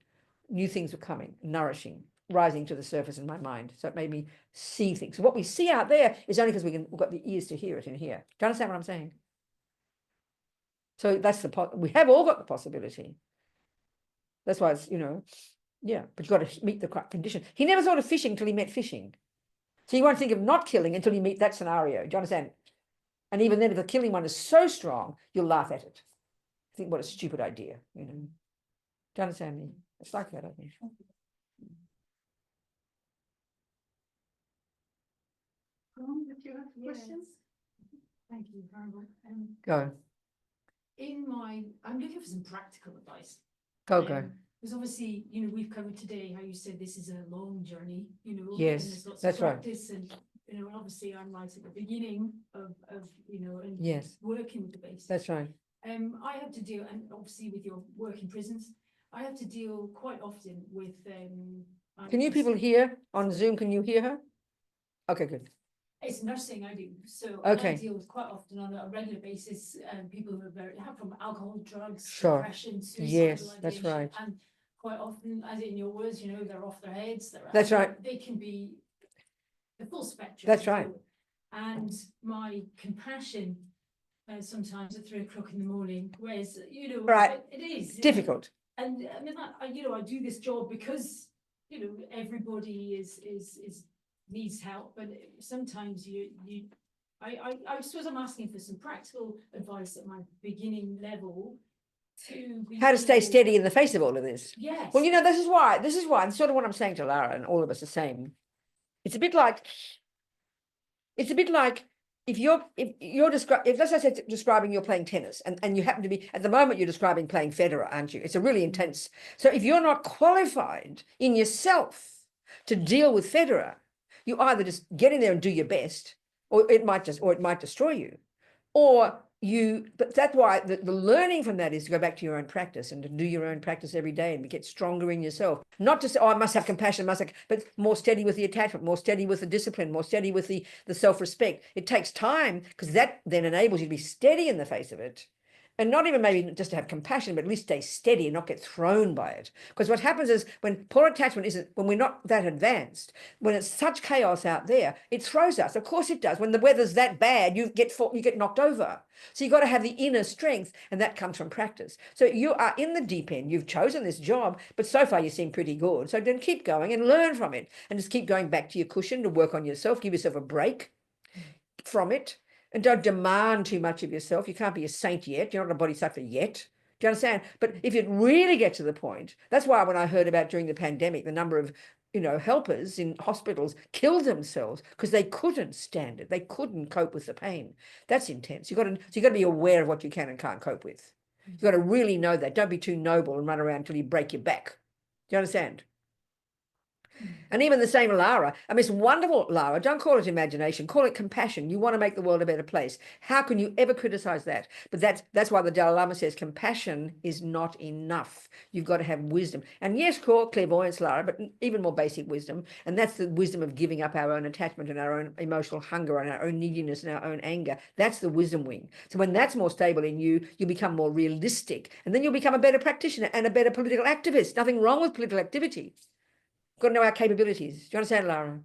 New things were coming, nourishing, rising to the surface in my mind. So it made me see things. So what we see out there is only because we've got the ears to hear it in here. Do you understand what I'm saying? So that's we have all got the possibility. That's why it's, yeah, but you've got to meet the condition. He never thought of fishing until he met fishing. So you won't think of not killing until you meet that scenario. Do you understand? And even then, if the killing one is so strong, you'll laugh at it. Think what a stupid idea, Do you understand me? It's like that, I think. Did you have questions? Thank you, Venerable. Go, I'm looking for some practical advice. go. Because obviously, we've covered today how you said this is a long journey, Yes, and there's lots that's of right. practice and, and obviously I'm right at the beginning of and Yes. working with the basics. That's right. I have to deal, and obviously with your work in prisons, I have to deal quite often with Can you people hear on Zoom? Can you hear her? Okay, good. It's nursing I do, so Okay. I deal with quite often on a regular basis, people who have from alcohol, drugs, Sure. depression, suicide, Yes, that's right. and quite often, as in your words, they're off their heads. That's right. They can be the full spectrum. That's right. And my compassion sometimes at 3 o'clock in the morning, whereas Right. it is Difficult. and I mean, I do this job because everybody is needs help, but sometimes I suppose I'm asking for some practical advice at my beginning level to be How to stay able- steady in the face of all of this. Yes. Well, this is why, and sort of what I'm saying to Lara and all of us the same. It's a bit like if let's say describing you're playing tennis and you happen to be, at the moment you're describing playing Federer, aren't you? It's a really intense. So if you're not qualified in yourself to deal with Federer, you either just get in there and do your best, or it might destroy you, but that's why the learning from that is to go back to your own practice and to do your own practice every day and get stronger in yourself. Not to say, I must have compassion, but more steady with the attachment, more steady with the discipline, more steady with the self-respect. It takes time because that then enables you to be steady in the face of it. And not even maybe just to have compassion, but at least stay steady and not get thrown by it. Because what happens is when poor attachment when we're not that advanced, when it's such chaos out there, it throws us. Of course it does. When the weather's that bad, you get knocked over. So you've got to have the inner strength, and that comes from practice. So you are in the deep end. You've chosen this job, but so far you seem pretty good. So then keep going and learn from it, and just keep going back to your cushion to work on yourself. Give yourself a break from it. And don't demand too much of yourself. You can't be a saint yet. You're not a bodhisattva yet. Do you understand? But if you really get to the point, that's why when I heard about during the pandemic, the number of, helpers in hospitals killed themselves because they couldn't stand it. They couldn't cope with the pain. That's intense. So you got to be aware of what you can and can't cope with. You've got to really know that. Don't be too noble and run around until you break your back. Do you understand? And even the same Lara, it's wonderful, Lara. Don't call it imagination, call it compassion. You want to make the world a better place. How can you ever criticize that? But that's why the Dalai Lama says compassion is not enough. You've got to have wisdom. And yes, clairvoyance, Lara, but even more basic wisdom. And that's the wisdom of giving up our own attachment and our own emotional hunger and our own neediness and our own anger. That's the wisdom wing. So when that's more stable in you, you become more realistic. And then you'll become a better practitioner and a better political activist. Nothing wrong with political activity. Got to know our capabilities. Do you understand, Lara? Do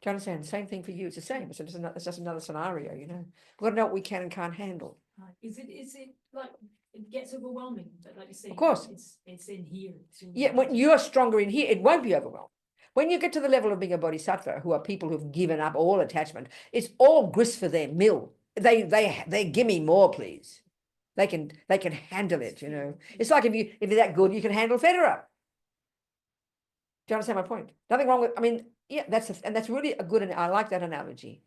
you understand? Same thing for you. It's the same. It's just another scenario, We've got to know what we can and can't handle. Is it like it gets overwhelming? But like you say, Of course. it's in here. Yeah, when you're stronger in here, it won't be overwhelming. When you get to the level of being a bodhisattva, who are people who've given up all attachment, it's all grist for their mill. They give me more, please. They can handle it, you know. It's like if you're that good, you can handle Federer. Do you understand my point? Nothing wrong with, I mean, yeah, that's really a good, and I like that analogy.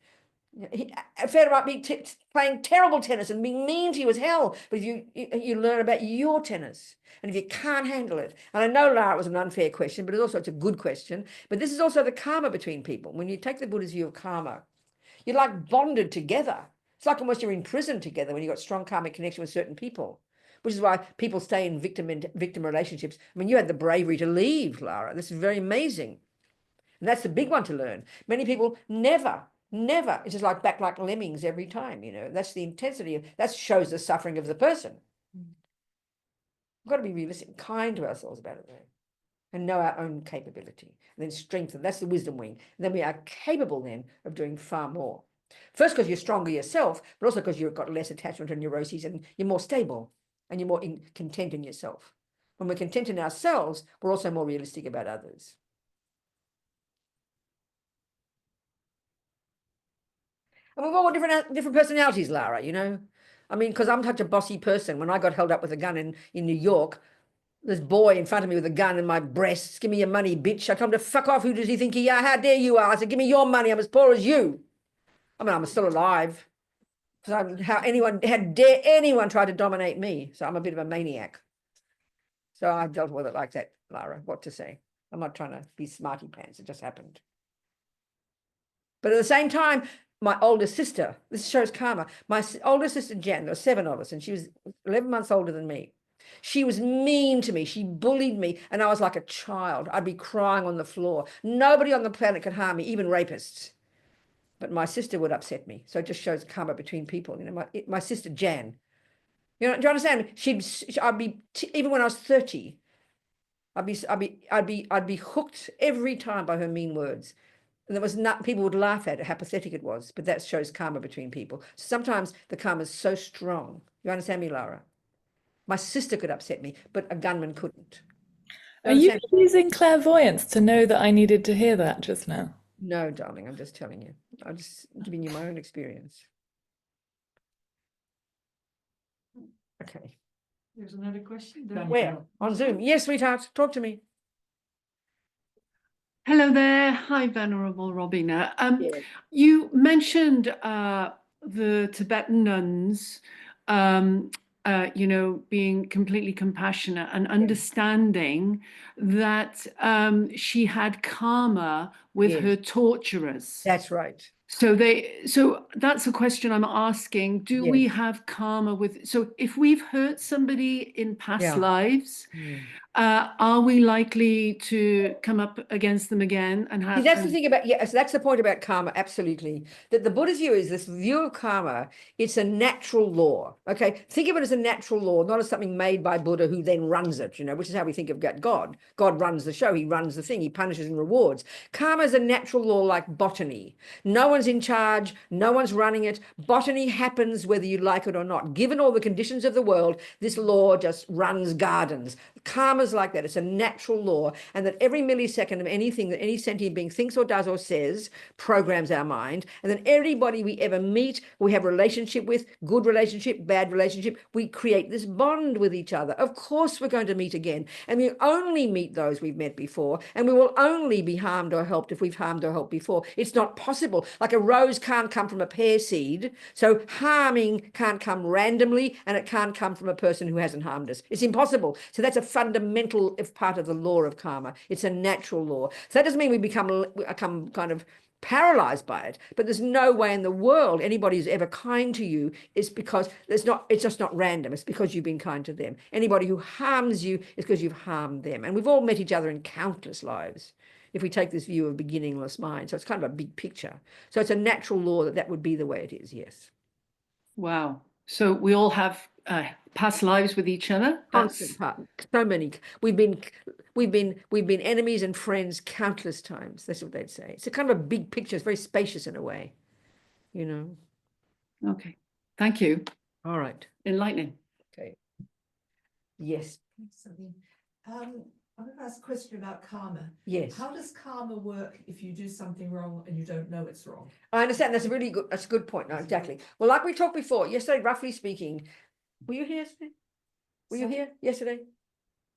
Federer might be playing terrible tennis and being mean to you as hell, but if you learn about your tennis, and if you can't handle it, and I know, Lara, it was an unfair question, but it's a good question, but this is also the karma between people. When you take the Buddha's view of karma, you're like bonded together. It's like almost you're in prison together when you've got strong karmic connection with certain people, which is why people stay in victim relationships. I mean, you had the bravery to leave, Lara. This is very amazing. And that's the big one to learn. Many people never, it's just like back like lemmings every time, you know. That's the intensity that shows the suffering of the person. We've got to be realistic, kind to ourselves about it, though, and know our own capability, and then strengthen. That's the wisdom wing. And then we are capable then of doing far more. First, because you're stronger yourself, but also because you've got less attachment and neuroses, and you're more stable, and you're more content in yourself. When we're content in ourselves, we're also more realistic about others. And we've all got different personalities, Lara, you know. I mean, because I'm such a bossy person. When I got held up with a gun in New York, this boy in front of me with a gun in my breasts, give me your money, bitch. I told him to fuck off. Who does he think he are? How dare you are? I said, give me your money. I'm as poor as you. I mean, I'm still alive. So how dare anyone try to dominate me? So I'm a bit of a maniac. So I dealt with it like that, Lara. What to say? I'm not trying to be smarty pants. It just happened. But at the same time, my older sister, this shows karma, my older sister Jan, there were 7 of us, and she was 11 months older than me. She was mean to me. She bullied me, and I was like a child. I'd be crying on the floor. Nobody on the planet could harm me, even rapists. But my sister would upset me. So it just shows karma between people. You know, my sister Jan. You know, do you understand? I'd be even when I was 30, I'd be hooked every time by her mean words. And there was not, people would laugh at it, how pathetic it was, but that shows karma between people. Sometimes the karma is so strong. You understand me, Lara? My sister could upset me, but a gunman couldn't. Are you using clairvoyance to know that I needed to hear that just now? No, darling, I'm just telling you. I'm just giving you my own experience. Okay. There's another question. Where? On Zoom. Yes, sweetheart. Talk to me. Hello there. Hi, Venerable Robina. Yes. You mentioned the Tibetan nuns, you know, being completely compassionate and understanding that she had karma with Yes. her torturers. That's right. So that's a question I'm asking. Do we Yes. have karma with, so if we've hurt somebody in past lives, are we likely to come up against them again and have? See, that's the thing about, so that's the point about karma, absolutely. That the Buddha's view is this view of karma, it's a natural law. Okay, think of it as a natural law, not as something made by Buddha who then runs it, you know, which is how we think of God. God runs the show, he runs the thing, he punishes and rewards. Karma is a natural law like botany. No one's in charge, no one's running it. Botany happens whether you like it or not. Given all the conditions of the world, this law just runs gardens. Karma's like that. It's a natural law, and that every millisecond of anything that any sentient being thinks or does or says programs our mind, and then everybody we ever meet, we have a relationship with, good relationship, bad relationship, we create this bond with each other. Of course we're going to meet again, and we only meet those we've met before, and we will only be harmed or helped if we've harmed or helped before. It's not possible. Like a rose can't come from a pear seed, so harming can't come randomly, and it can't come from a person who hasn't harmed us. It's impossible. So that's a fundamental part of the law of karma. It's a natural law. So that doesn't mean we become kind of paralyzed by it, but there's no way in the world anybody who's ever kind to you is because it's just not random. It's because you've been kind to them. Anybody who harms you is because you've harmed them. And we've all met each other in countless lives, if we take this view of beginningless mind. So it's kind of a big picture. So it's a natural law that would be the way it is. Yes. Wow. So we all have past lives with each other. Constant part. So many. We've been enemies and friends countless times. That's what they'd say. It's a kind of a big picture. It's very spacious in a way, you know. Okay. Thank you. All right. Enlightening. Okay. Yes. I'm going to ask a question about karma. Yes. How does karma work if you do something wrong and you don't know it's wrong? I understand. That's a good point. No, exactly. Well, like we talked before, yesterday, roughly speaking, were you here yesterday? Were you Sorry? here yesterday?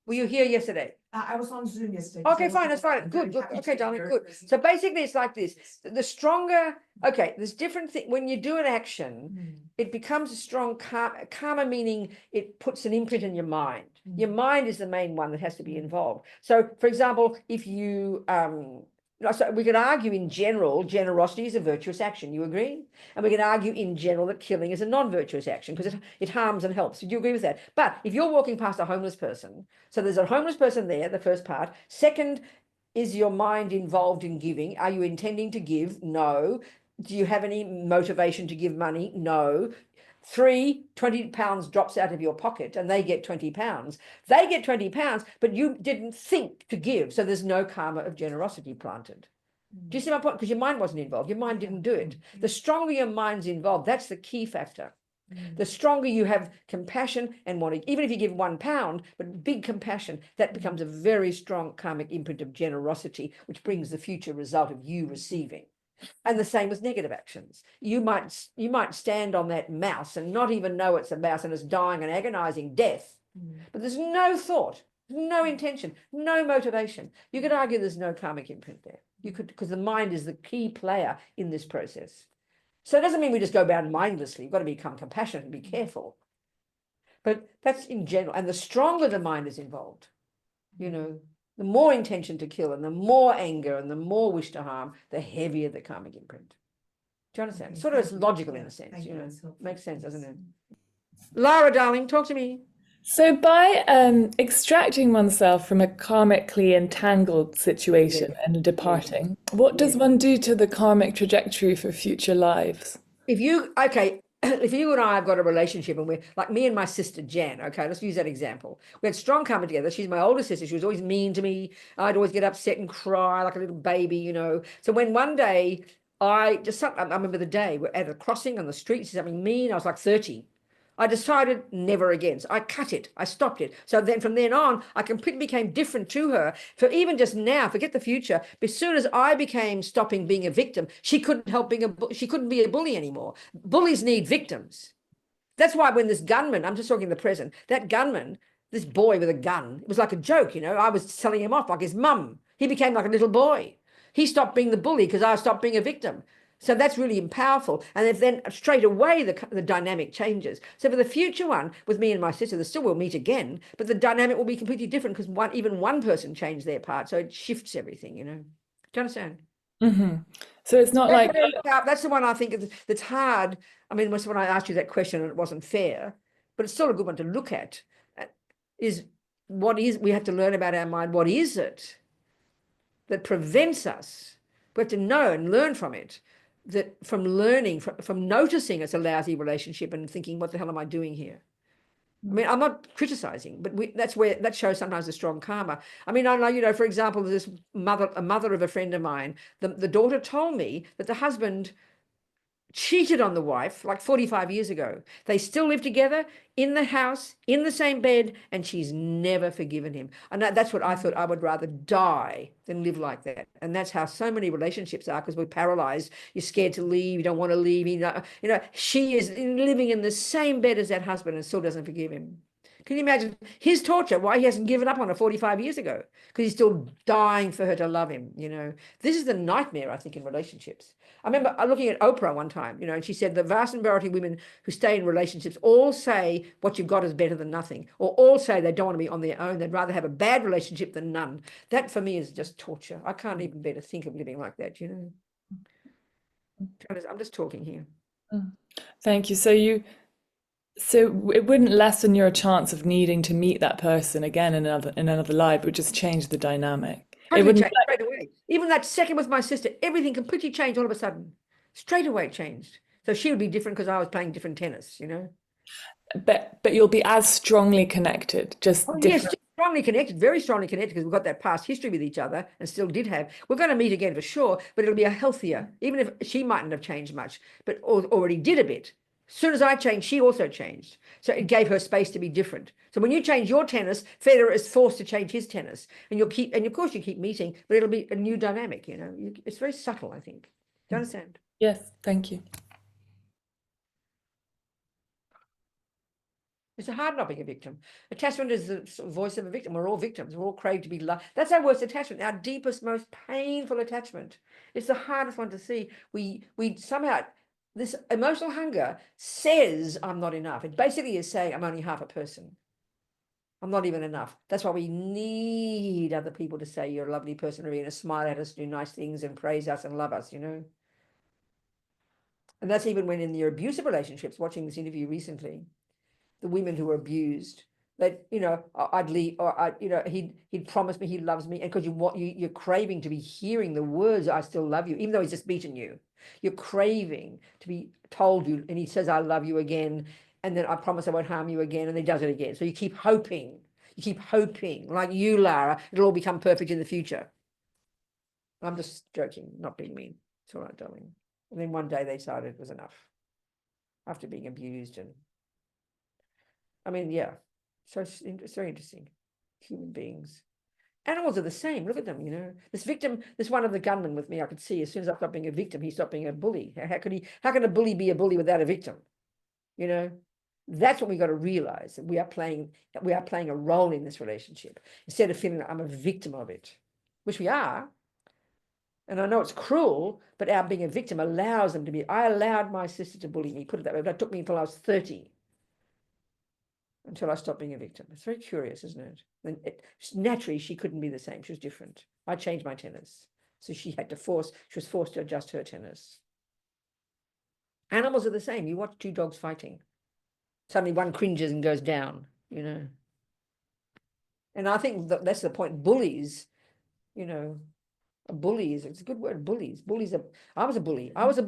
Were you here yesterday? I was on Zoom yesterday. Okay, so fine, that's fine. I'm Good, very good. happy to Okay, be darling, very good. present. So basically it's like this. The stronger, okay, there's different things. When you do an action, Mm. it becomes a strong karma, meaning it puts an imprint in your mind. Mm. Your mind is the main one that has to be involved. So for example, if you, so we could argue in general, generosity is a virtuous action. You agree? And we can argue in general that killing is a non-virtuous action because it harms and helps. Do you agree with that? But if you're walking past a homeless person, so there's a homeless person there, the first part. Second, is your mind involved in giving? Are you intending to give? No. Do you have any motivation to give money? No. 3, 20 pounds drops out of your pocket and they get 20 pounds. They get 20 pounds, but you didn't think to give. So there's no karma of generosity planted. Do you see my point? Because your mind wasn't involved. Your mind didn't do it. The stronger your mind's involved, that's the key factor. The stronger you have compassion and wanting, even if you give £1, but big compassion, that becomes a very strong karmic imprint of generosity, which brings the future result of you receiving. And the same with negative actions. You might stand on that mouse and not even know it's a mouse and it's dying an agonizing death, but there's no thought, no intention, no motivation. You could argue there's no karmic imprint there. You could, because the mind is the key player in this process. So it doesn't mean we just go about mindlessly. You've got to become compassionate and be careful. But that's in general. And the stronger the mind is involved, you know, the more intention to kill and the more anger and the more wish to harm, the heavier the karmic imprint. Do you understand? Okay, sort of thank it's you. logical Yeah, in a sense, thank you you, know. that's helpful. Makes sense, doesn't Yes. it? Lara, darling, talk to me. So by extracting oneself from a karmically entangled situation and departing, what does one do to the karmic trajectory for future lives? If you and I have got a relationship and we're like me and my sister Jan, okay, let's use that example. We had strong karma together. She's my older sister. She was always mean to me. I'd always get upset and cry like a little baby, you know. So when one day I remember the day we're at a crossing on the street, she said something mean. I was like 30. I decided never again. So I cut it. I stopped it. So then from then on, I completely became different to her. For even just now, forget the future. But as soon as I became stopping being a victim, she couldn't be a bully anymore. Bullies need victims. That's why when this gunman, I'm just talking the present, that gunman, this boy with a gun, it was like a joke, you know. I was telling him off like his mum. He became like a little boy. He stopped being the bully because I stopped being a victim. So that's really powerful. And if then straight away the dynamic changes. So for the future one, with me and my sister, they still will meet again, but the dynamic will be completely different because even one person changed their part. So it shifts everything, you know. Do you understand? Mm-hmm. So it's not like that's the one I think that's hard. I mean, when I asked you that question and it wasn't fair, but it's still a good one to look at. We have to learn about our mind. What is it that prevents us? We have to know and learn from it. That from learning, from noticing it's a lousy relationship and thinking, what the hell am I doing here? I mean, I'm not criticizing, but that shows sometimes a strong karma. I mean, I know, you know, for example, this a mother of a friend of mine, the daughter told me that the husband cheated on the wife like 45 years ago. They still live together in the house, in the same bed, and she's never forgiven him. And that's what I thought. I would rather die than live like that. And that's how so many relationships are, because we're paralyzed. You're scared to leave. You don't want to leave. You know, she is living in the same bed as that husband and still doesn't forgive him. Can you imagine his torture, why he hasn't given up on her 45 years ago? Because he's still dying for her to love him, you know. This is the nightmare, I think, in relationships. I remember looking at Oprah one time, you know, and she said the vast majority of women who stay in relationships all say what you've got is better than nothing, or all say they don't want to be on their own. They'd rather have a bad relationship than none. That for me is just torture. I can't even bear to think of living like that, you know. I'm just talking here. Thank you. So it wouldn't lessen your chance of needing to meet that person again in another life. It would just change the dynamic. It wouldn't change straight away. Even that second with my sister, everything completely changed all of a sudden. Straight away it changed. So she would be different because I was playing different tennis, you know. But you'll be as strongly connected, just Oh, different. yes, just strongly connected, very strongly connected, because we've got that past history with each other and still did have. We're going to meet again for sure, but it'll be a healthier, even if she mightn't have changed much, but already did a bit. As soon as I changed, she also changed. So it gave her space to be different. So when you change your tennis, Federer is forced to change his tennis, and you'll keep, and of course you keep meeting, but it'll be a new dynamic. You know, it's very subtle, I think. Do you understand? Yes, thank you. It's hard not being a victim. Attachment is the sort of voice of a victim. We're all victims. We're all craved to be loved. That's our worst attachment, our deepest, most painful attachment. It's the hardest one to see. We somehow, this emotional hunger says I'm not enough. It basically is saying I'm only half a person. I'm not even enough. That's why we need other people to say you're a lovely person, Robina, smile at us, do nice things and praise us and love us, you know. And that's even when in your abusive relationships, watching this interview recently, the women who were abused, that, you know, I'd leave, or I, you know, he'd promised me he loves me, and because you're craving to be hearing the words "I still love you," even though he's just beaten you, you're craving to be told you, and he says "I love you" again, and then "I promise I won't harm you" again, and he does it again. So you keep hoping, like you, Lara, it'll all become perfect in the future. I'm just joking, not being mean. It's all right, darling. And then one day they decided it was enough after being abused. And I mean, yeah, so it's very interesting. Human beings. Animals are the same. Look at them, you know. This victim, this one of the gunmen with me, I could see as soon as I stopped being a victim, he stopped being a bully. How can a bully be a bully without a victim? You know, that's what we got to realize, that we are playing a role in this relationship instead of feeling like I'm a victim of it, which we are. And I know it's cruel, but our being a victim allows them to be. I allowed my sister to bully me, put it that way, but it took me until I was 30 until I stopped being a victim. It's very curious, isn't it? And naturally, she couldn't be the same. She was different. I changed my tennis. So she was forced to adjust her tennis. Animals are the same. You watch two dogs fighting. Suddenly one cringes and goes down, you know. And I think that's the point. Bullies, you know, it's a good word, bullies. I was a bully. I was a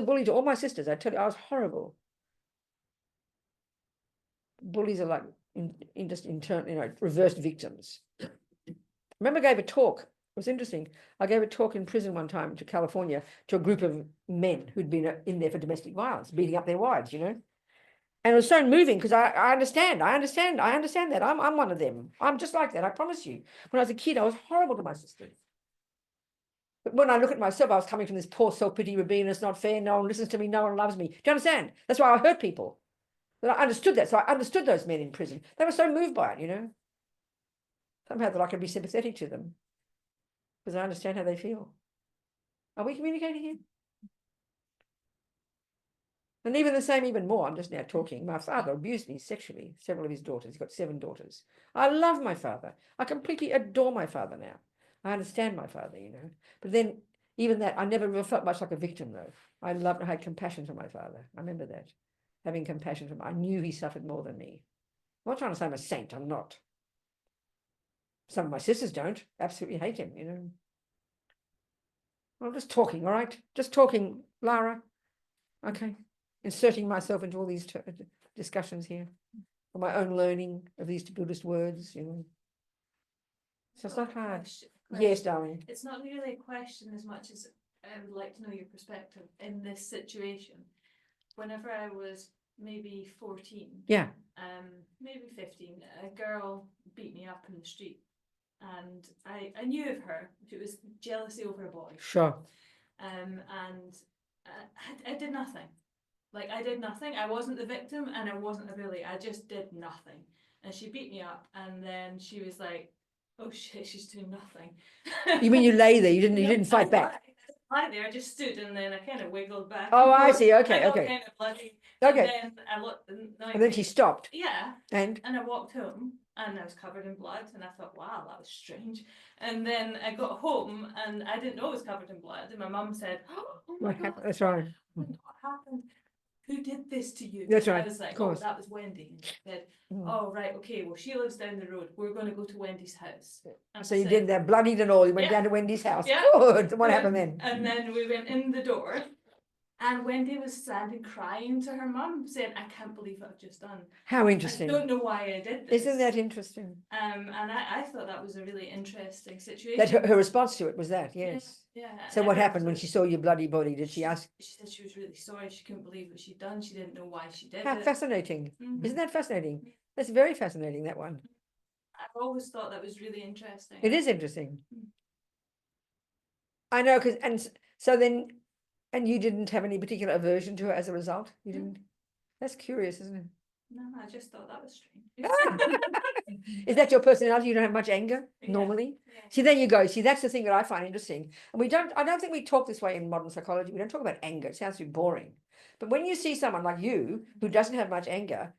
bully to all my sisters. I tell you, I was horrible. Bullies are like reversed victims. I remember I gave a talk. It was interesting. I gave a talk in prison one time to California to a group of men who'd been in there for domestic violence, beating up their wives, you know. And it was so moving because I understand that. I'm one of them. I'm just like that. I promise you. When I was a kid, I was horrible to my sisters. But when I look at myself, I was coming from this poor self-pity, Robina, it's not fair. No one listens to me. No one loves me. Do you understand? That's why I hurt people. But I understood that. So I understood those men in prison. They were so moved by it, you know. Somehow that I could be sympathetic to them because I understand how they feel. Are we communicating here? And even the same, even more, I'm just now talking. My father abused me sexually, several of his daughters. He's got 7 daughters. I love my father. I completely adore my father now. I understand my father, you know. But then, even that, I never really felt much like a victim, though. I had compassion for my father. I remember that. Having compassion for him. I knew he suffered more than me. I'm not trying to say I'm a saint. I'm not. Some of my sisters don't. Absolutely hate him, you know. I'm just talking, all right? Just talking, Lara. Okay. Inserting myself into all these discussions here for my own learning of these Buddhist words, you know. So it's not hard. Yes, darling. It's not really a question as much as I would like to know your perspective in this situation. Whenever I was maybe 14, Yeah. maybe 15, a girl beat me up in the street, and I knew of her. It was jealousy over a boy. Sure. And I did nothing. Like, I did nothing. I wasn't the victim and I wasn't a bully. I just did nothing. And she beat me up, and then she was like, oh shit, she's doing nothing. You mean you lay there? You didn't fight back? I there, I just stood, and then I kind of wiggled back. Oh, I forth. see. Okay, I got okay. kind of bloody. Okay. And then I looked, And then she stopped. Yeah. And I walked home, and I was covered in blood, and I thought, wow, that was strange. And then I got home, and I didn't know it was covered in blood. And my mum said, oh my God, that's right. what happened? Who did this to you? That's And right. I was like, Of course. oh, that was Wendy. And she said, oh, right, okay, well, she lives down the road. We're going to go to Wendy's house. And So I you said, did that, bloodied and all. You went Yeah. down to Wendy's house. Yeah. Good. What happened then? And then we went in the door, And Wendy was standing crying to her mum, saying, "I can't believe what I've just done. How I interesting. don't know why I did this." Isn't that interesting? And I thought that was a really interesting situation. That her response to it was that, Yeah, yes. yeah. So and what everyone happened when was- she saw your bloody body? Did she ask? She said she was really sorry. She couldn't believe what she'd done. She didn't know why she did How it. fascinating. Mhm. Isn't that fascinating? That's very fascinating, that one. I've always thought that was really interesting. It is interesting. Mm. I know, because, so then, and you didn't have any particular aversion to her as a result? You No. didn't? That's curious, isn't it? No, I just thought that was strange. Is that your personality? You don't have much anger Yeah. normally? Yeah. See, there you go. See, that's the thing that I find interesting. And I don't think we talk this way in modern psychology. We don't talk about anger. It sounds too boring. But when you see someone like you who doesn't have much anger,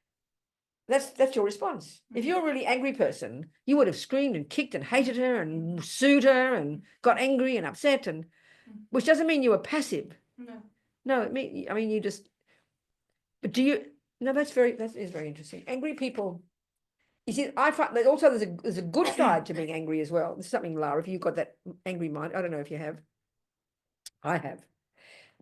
that's your response. If you're a really angry person, you would have screamed and kicked and hated her and sued her and got angry and upset, and which doesn't mean you were passive. No. No, I mean you just. But do you? No, that is very interesting. Angry people. You see, I find that also there's a good side to being angry as well. There's something, Lara, if you've got that angry mind. I don't know if you have. I have.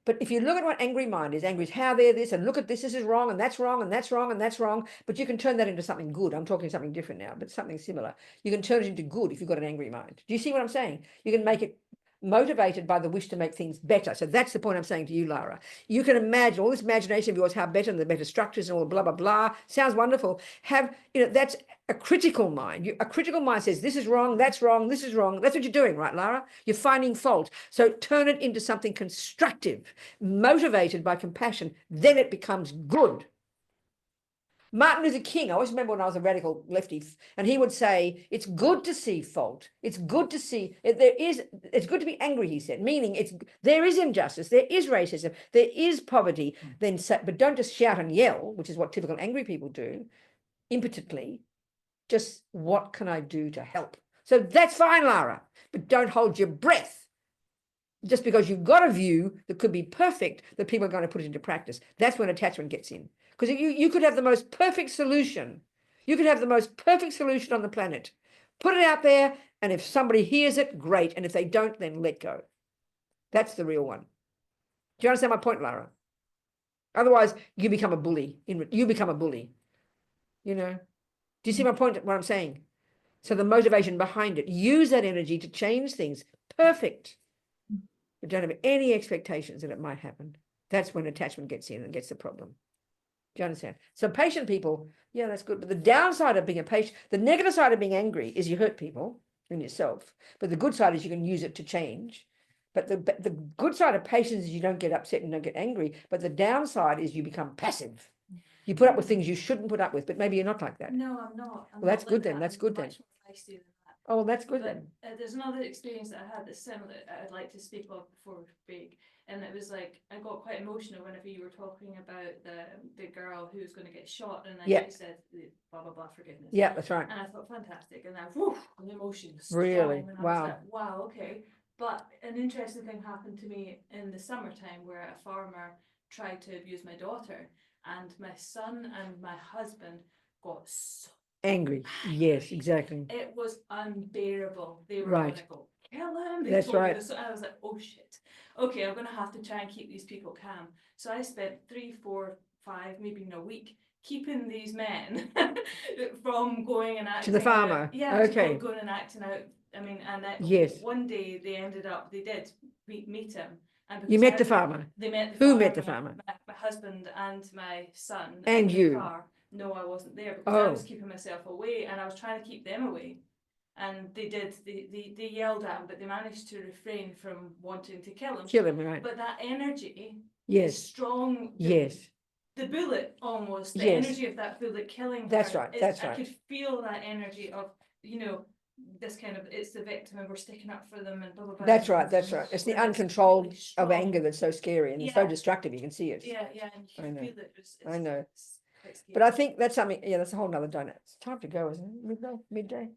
But if you look at what angry mind is, angry is how they're this, and look at this is wrong, and that's wrong, and that's wrong, and that's wrong. But you can turn that into something good. I'm talking something different now, but something similar. You can turn it into good if you've got an angry mind. Do you see what I'm saying? You can make it motivated by the wish to make things better. So that's the point I'm saying to you, Lara. You can imagine all this imagination of yours, how better, and the better structures and all blah, blah, blah. Sounds wonderful. That's a critical mind. A critical mind says, this is wrong, that's wrong, this is wrong. That's what you're doing, right, Lara? You're finding fault. So turn it into something constructive, motivated by compassion. Then it becomes good. Martin Luther King, I always remember when I was a radical lefty, and he would say, it's good to see fault. It's good to see, it's good to be angry, he said, meaning there is injustice, there is racism, there is poverty, but don't just shout and yell, which is what typical angry people do, impotently. Just what can I do to help? So that's fine, Lara, but don't hold your breath. Just because you've got a view that could be perfect, that people are going to put it into practice. That's when attachment gets in. Because you could have the most perfect solution. You could have the most perfect solution on the planet. Put it out there, and if somebody hears it, great. And if they don't, then let go. That's the real one. Do you understand my point, Lara? Otherwise, you become a bully. You become a bully. You know? Do you see my point, what I'm saying? So the motivation behind it, use that energy to change things. Perfect. But don't have any expectations that it might happen. That's when attachment gets in and gets the problem. Do you understand? So patient people, yeah, that's good. But the downside of being a patient, the negative side of being angry is you hurt people and yourself. But the good side is you can use it to change. But the good side of patience is you don't get upset and don't get angry. But the downside is you become passive. You put up with things you shouldn't put up with, but maybe you're not like that. No, I'm not. Well, that's good then. That's good then. Much more feisty than that. Oh, well, that's good But then. there's another experience that I had that's similar that I'd like to speak of before we break. And it was like, I got quite emotional whenever you were talking about the girl who was going to get shot. And then Yeah. you said, blah, blah, blah, forgiveness. Yeah, that's right. And I thought, fantastic. And then, whoof, the emotions. Really? And I Wow. was like, wow, okay. But an interesting thing happened to me in the summertime where a farmer tried to abuse my daughter. And my son and my husband got so Angry. Yes, exactly. it was unbearable. They were Right. gonna go kill him. They That's told me right. this, and I was like, oh shit. Okay, I'm gonna have to try and keep these people calm. So I spent 3, 4, 5, maybe in a week keeping these men from going and acting the out. farmer. Yeah, Okay. going and acting out. I mean, and then Yes. one day they did meet him. And You because met I the was- farmer. They met the Who farmer. met the farmer? My husband and my son. And in you. the car. No, I wasn't there because I Oh. was keeping myself away and I was trying to keep them away. And they yelled at him, but they managed to refrain from wanting to kill him. Kill him, right? But that energy Yes. is strong. Yes. The bullet almost, the Yes. energy of that bullet killing That's her right, is- that's I right. could feel that energy of, this kind of, it's the victim and we're sticking up for them and blah, blah, blah. That's right. That's right. It's the Where uncontrolled really of strong. anger that's so scary and it's so Yeah. destructive. You can see it. Yeah, yeah, and you I can know. feel it. I know. It's quite scary. But I think that's something, yeah, that's a whole nother dynamic. It's time to go, isn't it? Midday?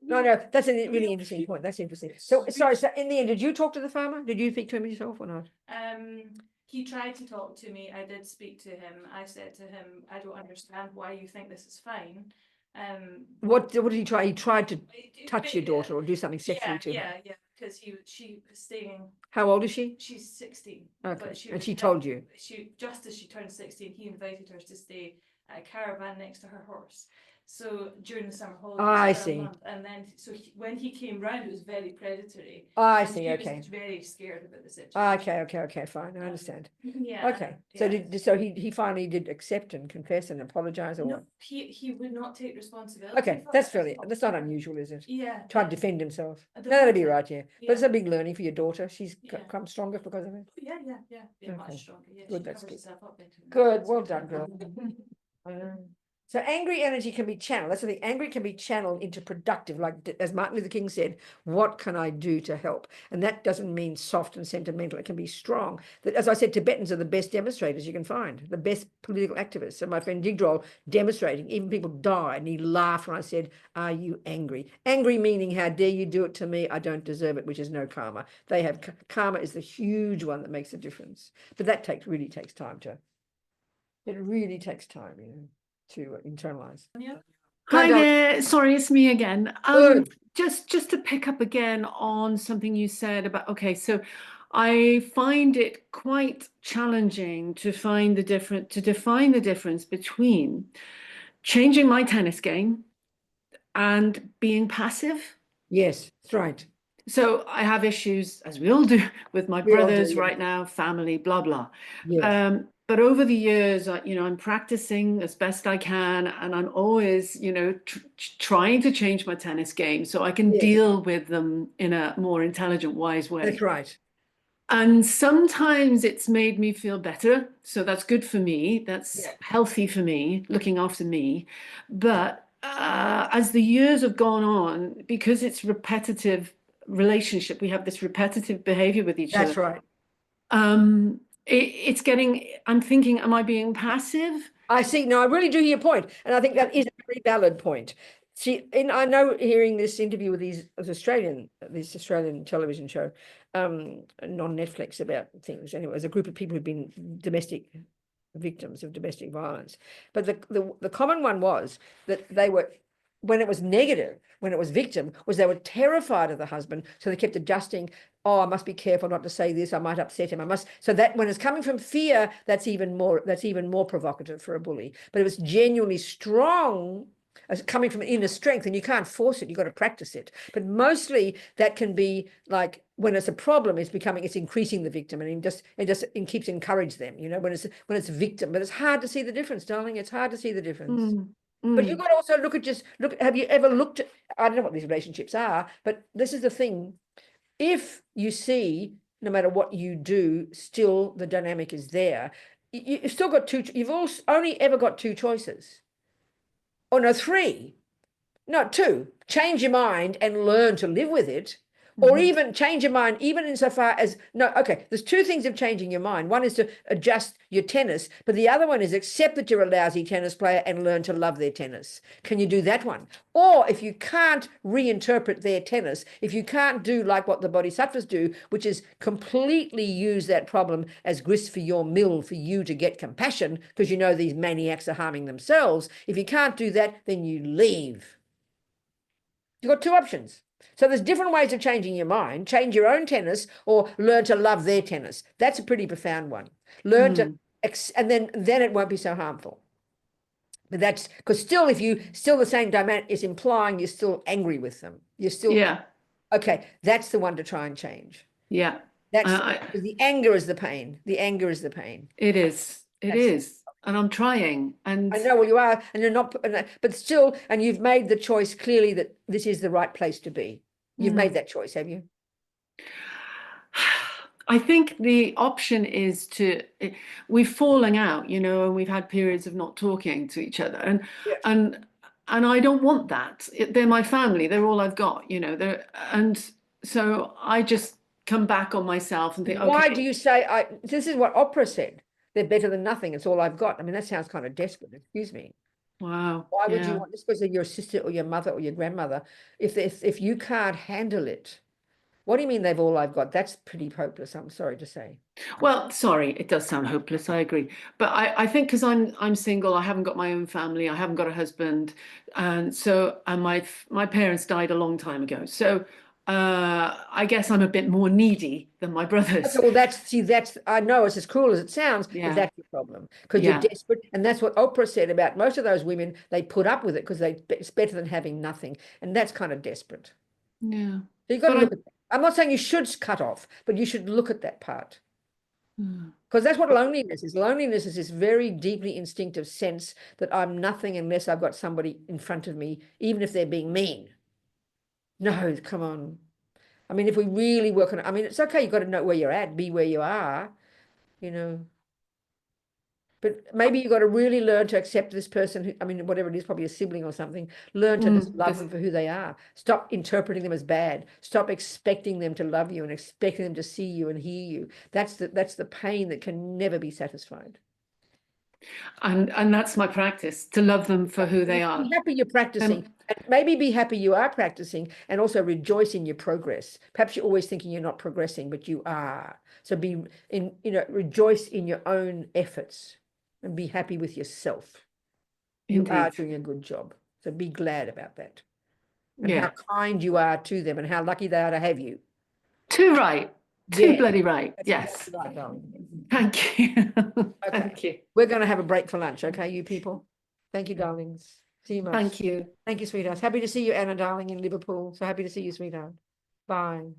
No, that's a really interesting point. That's interesting. So, sorry, so in the end, did you talk to the farmer? Did you speak to him yourself or not? He tried to talk to me. I did speak to him. I said to him, I don't understand why you think this is What did he try? He tried to touch your daughter or do something sexually to her. Yeah, because she was staying. How old is she? She's 16. Okay, But and was she told you? Just as she turned 16, he invited her to stay at a caravan next to her horse. So during the summer holidays, I for a see. month, and then when he came round, it was very predatory. I and see, he okay. was very scared about the situation. Okay, fine, I understand. Yeah. Okay, so he finally did accept and confess and apologize or No, what? he would not take responsibility. Okay, for that's it. that's not unusual, is it? Yeah. Try to yeah. defend himself. At No, the that'd be moment, right, yeah. But it's yeah. a big learning for your daughter. She's Yeah. come stronger because of it. Yeah, Okay. much stronger. Yeah, Good, she that's covers good. herself up better. now. Good, That's well good. done, girl. So angry energy can be channeled. That's the thing. Angry can be channeled into productive, like as Martin Luther King said, what can I do to help? And that doesn't mean soft and sentimental. It can be strong. That, as I said, Tibetans are the best demonstrators you can find, the best political activists. So my friend Digdrol demonstrating, even people died, and he laughed when I said, are you angry? Angry meaning, how dare you do it to me? I don't deserve it, which is no karma. They have karma is the huge one that makes a difference. But that really takes time to, it really takes time, to internalize. Hi Darling. there. Sorry, it's me again. Good. Just to pick up again on something you said about, okay, so I find it quite challenging to define the difference between changing my tennis game and being passive. Yes, that's right. So I have issues, as we all do, with my We all do, brothers yeah. right now, family, blah, blah. Yes. But over the years, I'm practicing as best I can, and I'm always, trying to change my tennis game so I can Yes. deal with them in a more intelligent, wise way. That's right. And sometimes it's made me feel better. So that's good for me. That's healthy for me, looking after me. But as the years have gone on, because it's repetitive relationship, we have this repetitive behavior with each other. That's right. It's getting, I'm thinking, am I being passive? I see. No, I really do hear your point. And I think that is a very valid point. See, I know hearing this interview with this Australian television show, non-Netflix about things. Anyway, it was a group of people who've been domestic victims of domestic violence. But the common one was that they were, when it was negative, when it was victim, was they were terrified of the husband. So they kept adjusting. Oh, I must be careful not to say this. I might upset him. So that when it's coming from fear, that's even more provocative for a bully. But if it's genuinely strong, as coming from inner strength, and you can't force it, you've got to practice it. But mostly that can be like when it's a problem, it's increasing the victim, and it keeps encourage them, when it's a victim. But it's hard to see the difference, darling. It's hard to see the difference. But you've got to also look. Have you ever looked at, I don't know what these relationships are, but this is the thing. If you see, no matter what you do, still the dynamic is there, you've still got you've also only ever got two choices. Oh, no, three. No, two. Change your mind and learn to live with it. Or even change your mind, even insofar as, no, okay, there's two things of changing your mind. One is to adjust your tennis, but the other one is accept that you're a lousy tennis player and learn to love their tennis. Can you do that one? Or if you can't reinterpret their tennis, if you can't do like what the bodhisattvas do, which is completely use that problem as grist for your mill for you to get compassion, because these maniacs are harming themselves. If you can't do that, then you leave. You've got two options. So there's different ways of changing your mind. Change your own tennis or learn to love their tennis. That's a pretty profound one. Learn to, and then it won't be so harmful. But that's because still the same dynamic is implying you're still angry with them. You're still, okay, that's the one to try and change. Yeah. That's the anger is the pain. The anger is the pain. It is. It is. And I'm trying. And I know, well, you are, and you're not, but still, and you've made the choice clearly that this is the right place to be. You've made that choice, have you? I think the option is we've fallen out, and we've had periods of not talking to each other, and I don't want that. They're my family. They're all I've got, and so I just come back on myself and think, why okay. do you say, this is what Oprah said, they're better than nothing, it's all I've got. I mean, that sounds kind of desperate, excuse me. Wow. Why would you want this because of your sister or your mother or your grandmother? If you can't handle it, what do you mean they've all I've got? That's pretty hopeless, I'm sorry to say. Well, sorry, it does sound hopeless, I agree. But I think because I'm single, I haven't got my own family, I haven't got a husband, and my parents died a long time ago. So I guess I'm a bit more needy than my brothers. Okay, well, that's I know it's as cruel as it sounds, but Yeah. that's the problem because you're Yeah. desperate, and that's what Oprah said about most of those women. They put up with it because it's better than having nothing, and that's kind of desperate. Yeah. So you've got to But look at that. I'm not saying you should cut off, but you should look at that part. Mm. Because that's what loneliness is. Loneliness is this very deeply instinctive sense that I'm nothing unless I've got somebody in front of me, even if they're being mean. No, come on. I mean, if we really work on it, I mean, it's okay. You've got to know where you're at, be where you are, you know. But maybe you've got to really learn to accept this person who, I mean, whatever it is, probably a sibling or something, learn to just love them for who they are. Stop interpreting them as bad. Stop expecting them to love you and expecting them to see you and hear you. That's the pain that can never be satisfied. And that's my practice, to love them for who they are. Be happy you're practicing. And maybe be happy you are practicing and also rejoice in your progress. Perhaps you're always thinking you're not progressing, but you are. So rejoice in your own efforts and be happy with yourself. You are Indeed. doing a good job. So be glad about that. And Yeah. how kind you are to them and how lucky they are to have you. Too right. Too Yeah. bloody right. That's Yes. exactly right, darling. Thank you. Okay. Thank you. We're going to have a break for lunch, okay, you people? Thank you, darlings. See you much. Thank you. Thank you, sweetheart. Happy to see you, Anna, darling, in Liverpool. So happy to see you, sweetheart. Bye.